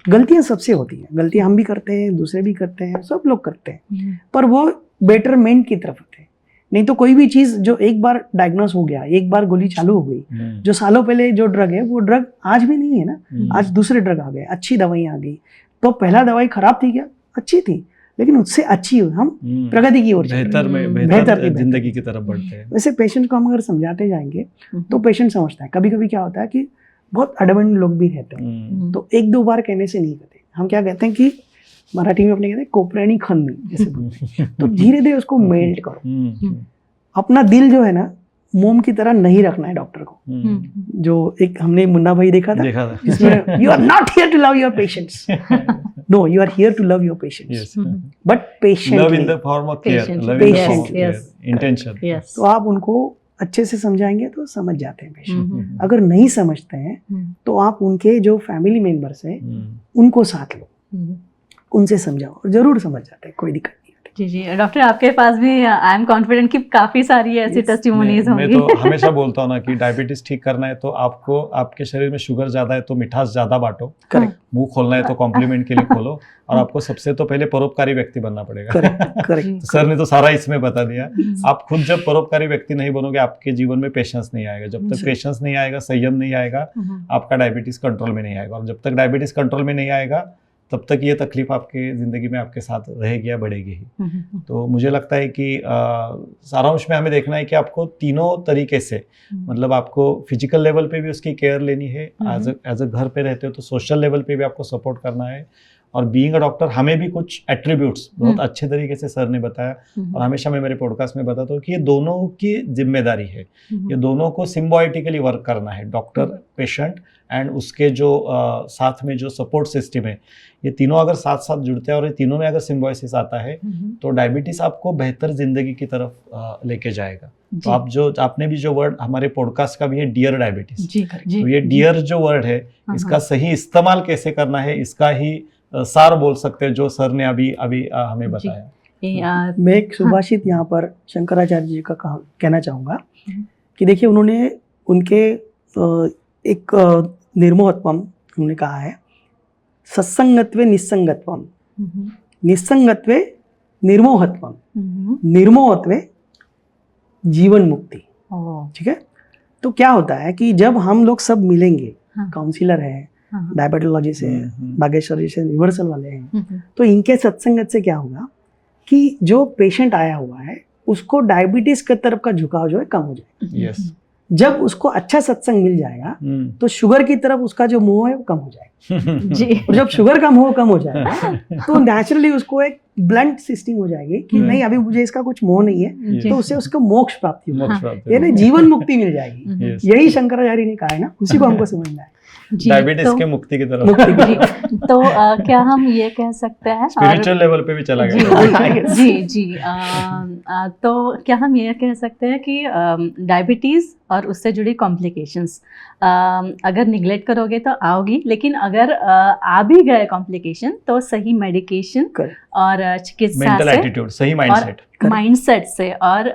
गलतियां सबसे होती हैं, गलतियां हम भी करते हैं, दूसरे भी करते हैं, सब लोग करते हैं, पर वो बेटरमेंट की तरफ होते हैं। नहीं तो कोई भी चीज जो एक बार डायग्नोस हो गया, एक बार गोली चालू हो गई, जो सालों पहले जो ड्रग है वो ड्रग आज भी नहीं है ना, आज दूसरे ड्रग आ गए, अच्छी दवाइयां आ गई। तो पहला दवाई खराब थी क्या, अच्छी थी, लेकिन उससे अच्छी हम प्रगति की ओर बेहतर जिंदगी की तरफ बढ़ते हैं। वैसे पेशेंट को हम अगर समझाते जाएंगे तो पेशेंट समझता है। कभी कभी क्या होता है कि बहुत अडमेंट लोग भी रहते हैं, तो एक दो बार कहने से नहीं कहते। हम क्या कहते हैं कि मराठी में अपने कहते हैं कोपऱ्यानी खंड, जैसे बोलते हैं। तो धीरे धीरे उसको मेल्ट करो। अपना दिल जो है ना मोम की तरह नहीं रखना है डॉक्टर को। जो एक हमने मुन्ना भाई देखा था जिसमें you are not here to love your patients, no you are here to love your patients, but patient love in the form of care, love in the form of care, intention. तो आप उनको अच्छे से समझाएंगे तो समझ जाते हैं पेशेंट। अगर नहीं समझते हैं तो आप उनके जो फैमिली मेंबर्स हैं उनको साथ लो, उनसे समझाओ, जरूर समझ जाते हैं, कोई दिक्कत नहीं होती। जी जी डॉक्टर, आपके पास भी आई एम कॉन्फिडेंट कि काफी सारी ऐसी टेस्टिमोनीज होंगी। मैं तो हमेशा बोलता हूँ ना कि डायबिटीज ठीक करना है तो आपको, आपके शरीर में शुगर ज्यादा है तो मिठास ज्यादा बांटो, करेक्ट, मुंह खोलना है तो कॉम्प्लीमेंट के लिए खोलो, और आपको सबसे तो पहले परोपकारी व्यक्ति बनना पड़ेगा। करेक्ट। सर ने तो सारा इसमें बता दिया। आप खुद जब परोपकारी व्यक्ति नहीं बनोगे, आपके जीवन में पेशेंस नहीं आएगा। जब तक पेशेंस नहीं आएगा, संयम नहीं आएगा, आपका डायबिटीज कंट्रोल में नहीं आएगा। और जब तक डायबिटीज कंट्रोल में नहीं आएगा तब तक ये तकलीफ आपके जिंदगी में आपके साथ रहेगी या बढ़ेगी ही। तो मुझे लगता है कि सारांश में हमें देखना है कि आपको तीनों तरीके से, मतलब आपको फिजिकल लेवल पे भी उसकी केयर लेनी है, एज अ घर पे रहते हो तो सोशल लेवल पे भी आपको सपोर्ट करना है, और बीइंग अ डॉक्टर हमें भी कुछ एट्रीब्यूट्स बहुत अच्छे तरीके से सर ने बताया, और हमेशा मैं मेरे पॉडकास्ट में बताता हूँ कि ये दोनों की जिम्मेदारी है, ये दोनों को सिम्बायोटिकली वर्क करना है, डॉक्टर, पेशेंट एंड उसके जो साथ में जो सपोर्ट सिस्टम है, ये तीनों अगर साथ साथ जुड़ते हैं और ये तीनों में अगर सिम्बायोसिस आता है तो डायबिटीज आपको बेहतर जिंदगी की तरफ लेके जाएगा। तो आप जो आपने भी जो वर्ड हमारे पॉडकास्ट का भी है डियर डायबिटीज, तो ये डियर जो वर्ड है इसका सही इस्तेमाल कैसे करना है इसका ही सार बोल सकते हैं जो सर ने अभी हमें बताया। मैं एक सुभाषित यहाँ पर शंकराचार्य जी का कहना चाहूँगा कि देखिए उन्होंने उनके एक निर्मोहत्वम उन्होंने कहा है, सत्संगत्वे निस्संगत्वम, निस्संगत्वे निर्मोहत्वम, निर्मोहत्वे जीवन मुक्ति। ठीक है। तो क्या होता है कि जब हम लोग सब मिलेंगे, काउंसलर है, डायबिटोलॉजिस्ट है, बागेश्वर जी से रिवर्सल वाले हैं, तो इनके सत्संगत से क्या होगा कि जो पेशेंट आया हुआ है उसको डायबिटीज की तरफ का झुकाव जो है कम हो जाएगा। yes. जब उसको अच्छा सत्संग मिल जाएगा तो शुगर की तरफ उसका जो मोह है वो कम हो जाएगा जी। और जब शुगर का मोह कम हो जाएगा तो नेचुरली उसको एक ब्लंट सिस्टम हो जाएगी कि नहीं अभी मुझे इसका कुछ मोह नहीं है, तो उससे उसको मोक्ष प्राप्ति होगी, यानी जीवन मुक्ति मिल जाएगी। यही शंकराचार्य ने कहा है ना, उसी को हमको समझना है। डायबिटीज के मुक्ति की तरफ। तो क्या हम ये कह सकते हैं स्पिरिचुअल लेवल पे भी चला गया। जी तो क्या हम ये कह सकते हैं कि डायबिटीज और उससे जुड़ी कॉम्प्लिकेशंस अगर निगलेक्ट करोगे तो आओगी, लेकिन अगर आ भी गए कॉम्प्लिकेशन तो सही मेडिकेशन और चिकित्सा से, सही माइंडसेट से और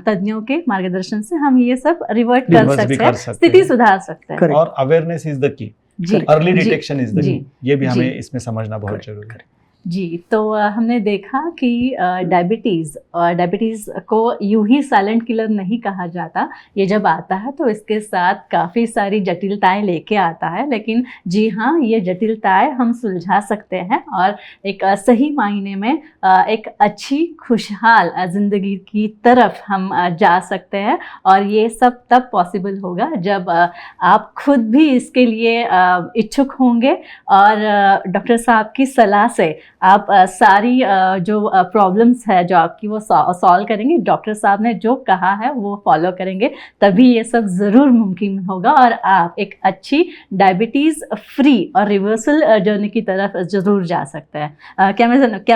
तज्ञों के मार्गदर्शन से हम ये सब रिवर्ट कर सकते हैं, स्थिति सुधार सकते हैं। और अवेयरनेस इज द की। जी अर्ली जी, डिटेक्शन इज द जी, ये भी हमें जी। इसमें समझना बहुत जरूरी है। जी, तो हमने देखा कि डायबिटीज़ को यूं ही साइलेंट किलर नहीं कहा जाता। ये जब आता है तो इसके साथ काफ़ी सारी जटिलताएं लेके आता है, लेकिन जी हाँ, ये जटिलताएं हम सुलझा सकते हैं और एक सही मायने में एक अच्छी खुशहाल ज़िंदगी की तरफ हम जा सकते हैं। और ये सब तब पॉसिबल होगा जब आप खुद भी इसके लिए इच्छुक होंगे और डॉक्टर साहब की सलाह से आप सारी जो प्रॉब्लम्स है जो आपकी वो सॉल्व करेंगे। डॉक्टर साहब ने जो कहा है वो फॉलो करेंगे, तभी ये सब ज़रूर मुमकिन होगा और आप एक अच्छी डायबिटीज़ फ्री और रिवर्सल जर्नी की तरफ ज़रूर जा सकते हैं। क्या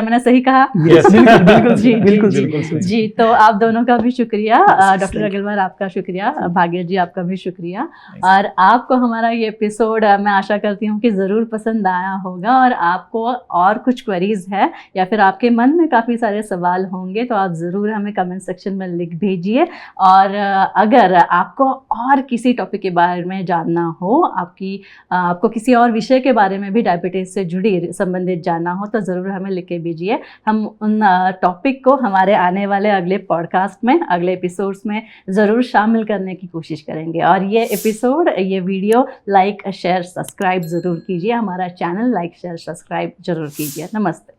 मैंने सही कहा? Yes. बिल्कुल बिल्कुल जी, बिल्कुल जी, बिल्कुल सही। जी, तो आप दोनों का भी शुक्रिया। Yes, doctor thank you. Agarwal आपका शुक्रिया, भाग्य जी आपका भी शुक्रिया। और आपको हमारा ये एपिसोड मैं आशा करती हूँ कि ज़रूर पसंद आया होगा और आपको और कुछ क्वेरीज है या फिर आपके मन में काफ़ी सारे सवाल होंगे तो आप ज़रूर हमें कमेंट सेक्शन में लिख भेजिए। और अगर आपको और किसी टॉपिक के बारे में जानना हो, आपको किसी और विषय के बारे में भी डायबिटीज़ से जुड़ी संबंधित जानना हो तो ज़रूर हमें लिख के भेजिए। हम उन टॉपिक को हमारे आने वाले अगले पॉडकास्ट में, अगले एपिसोड्स में ज़रूर शामिल करने की कोशिश करेंगे। और ये एपिसोड, ये वीडियो लाइक शेयर सब्सक्राइब ज़रूर कीजिए, हमारा चैनल लाइक शेयर सब्सक्राइब ज़रूर कीजिए। नमस्ते।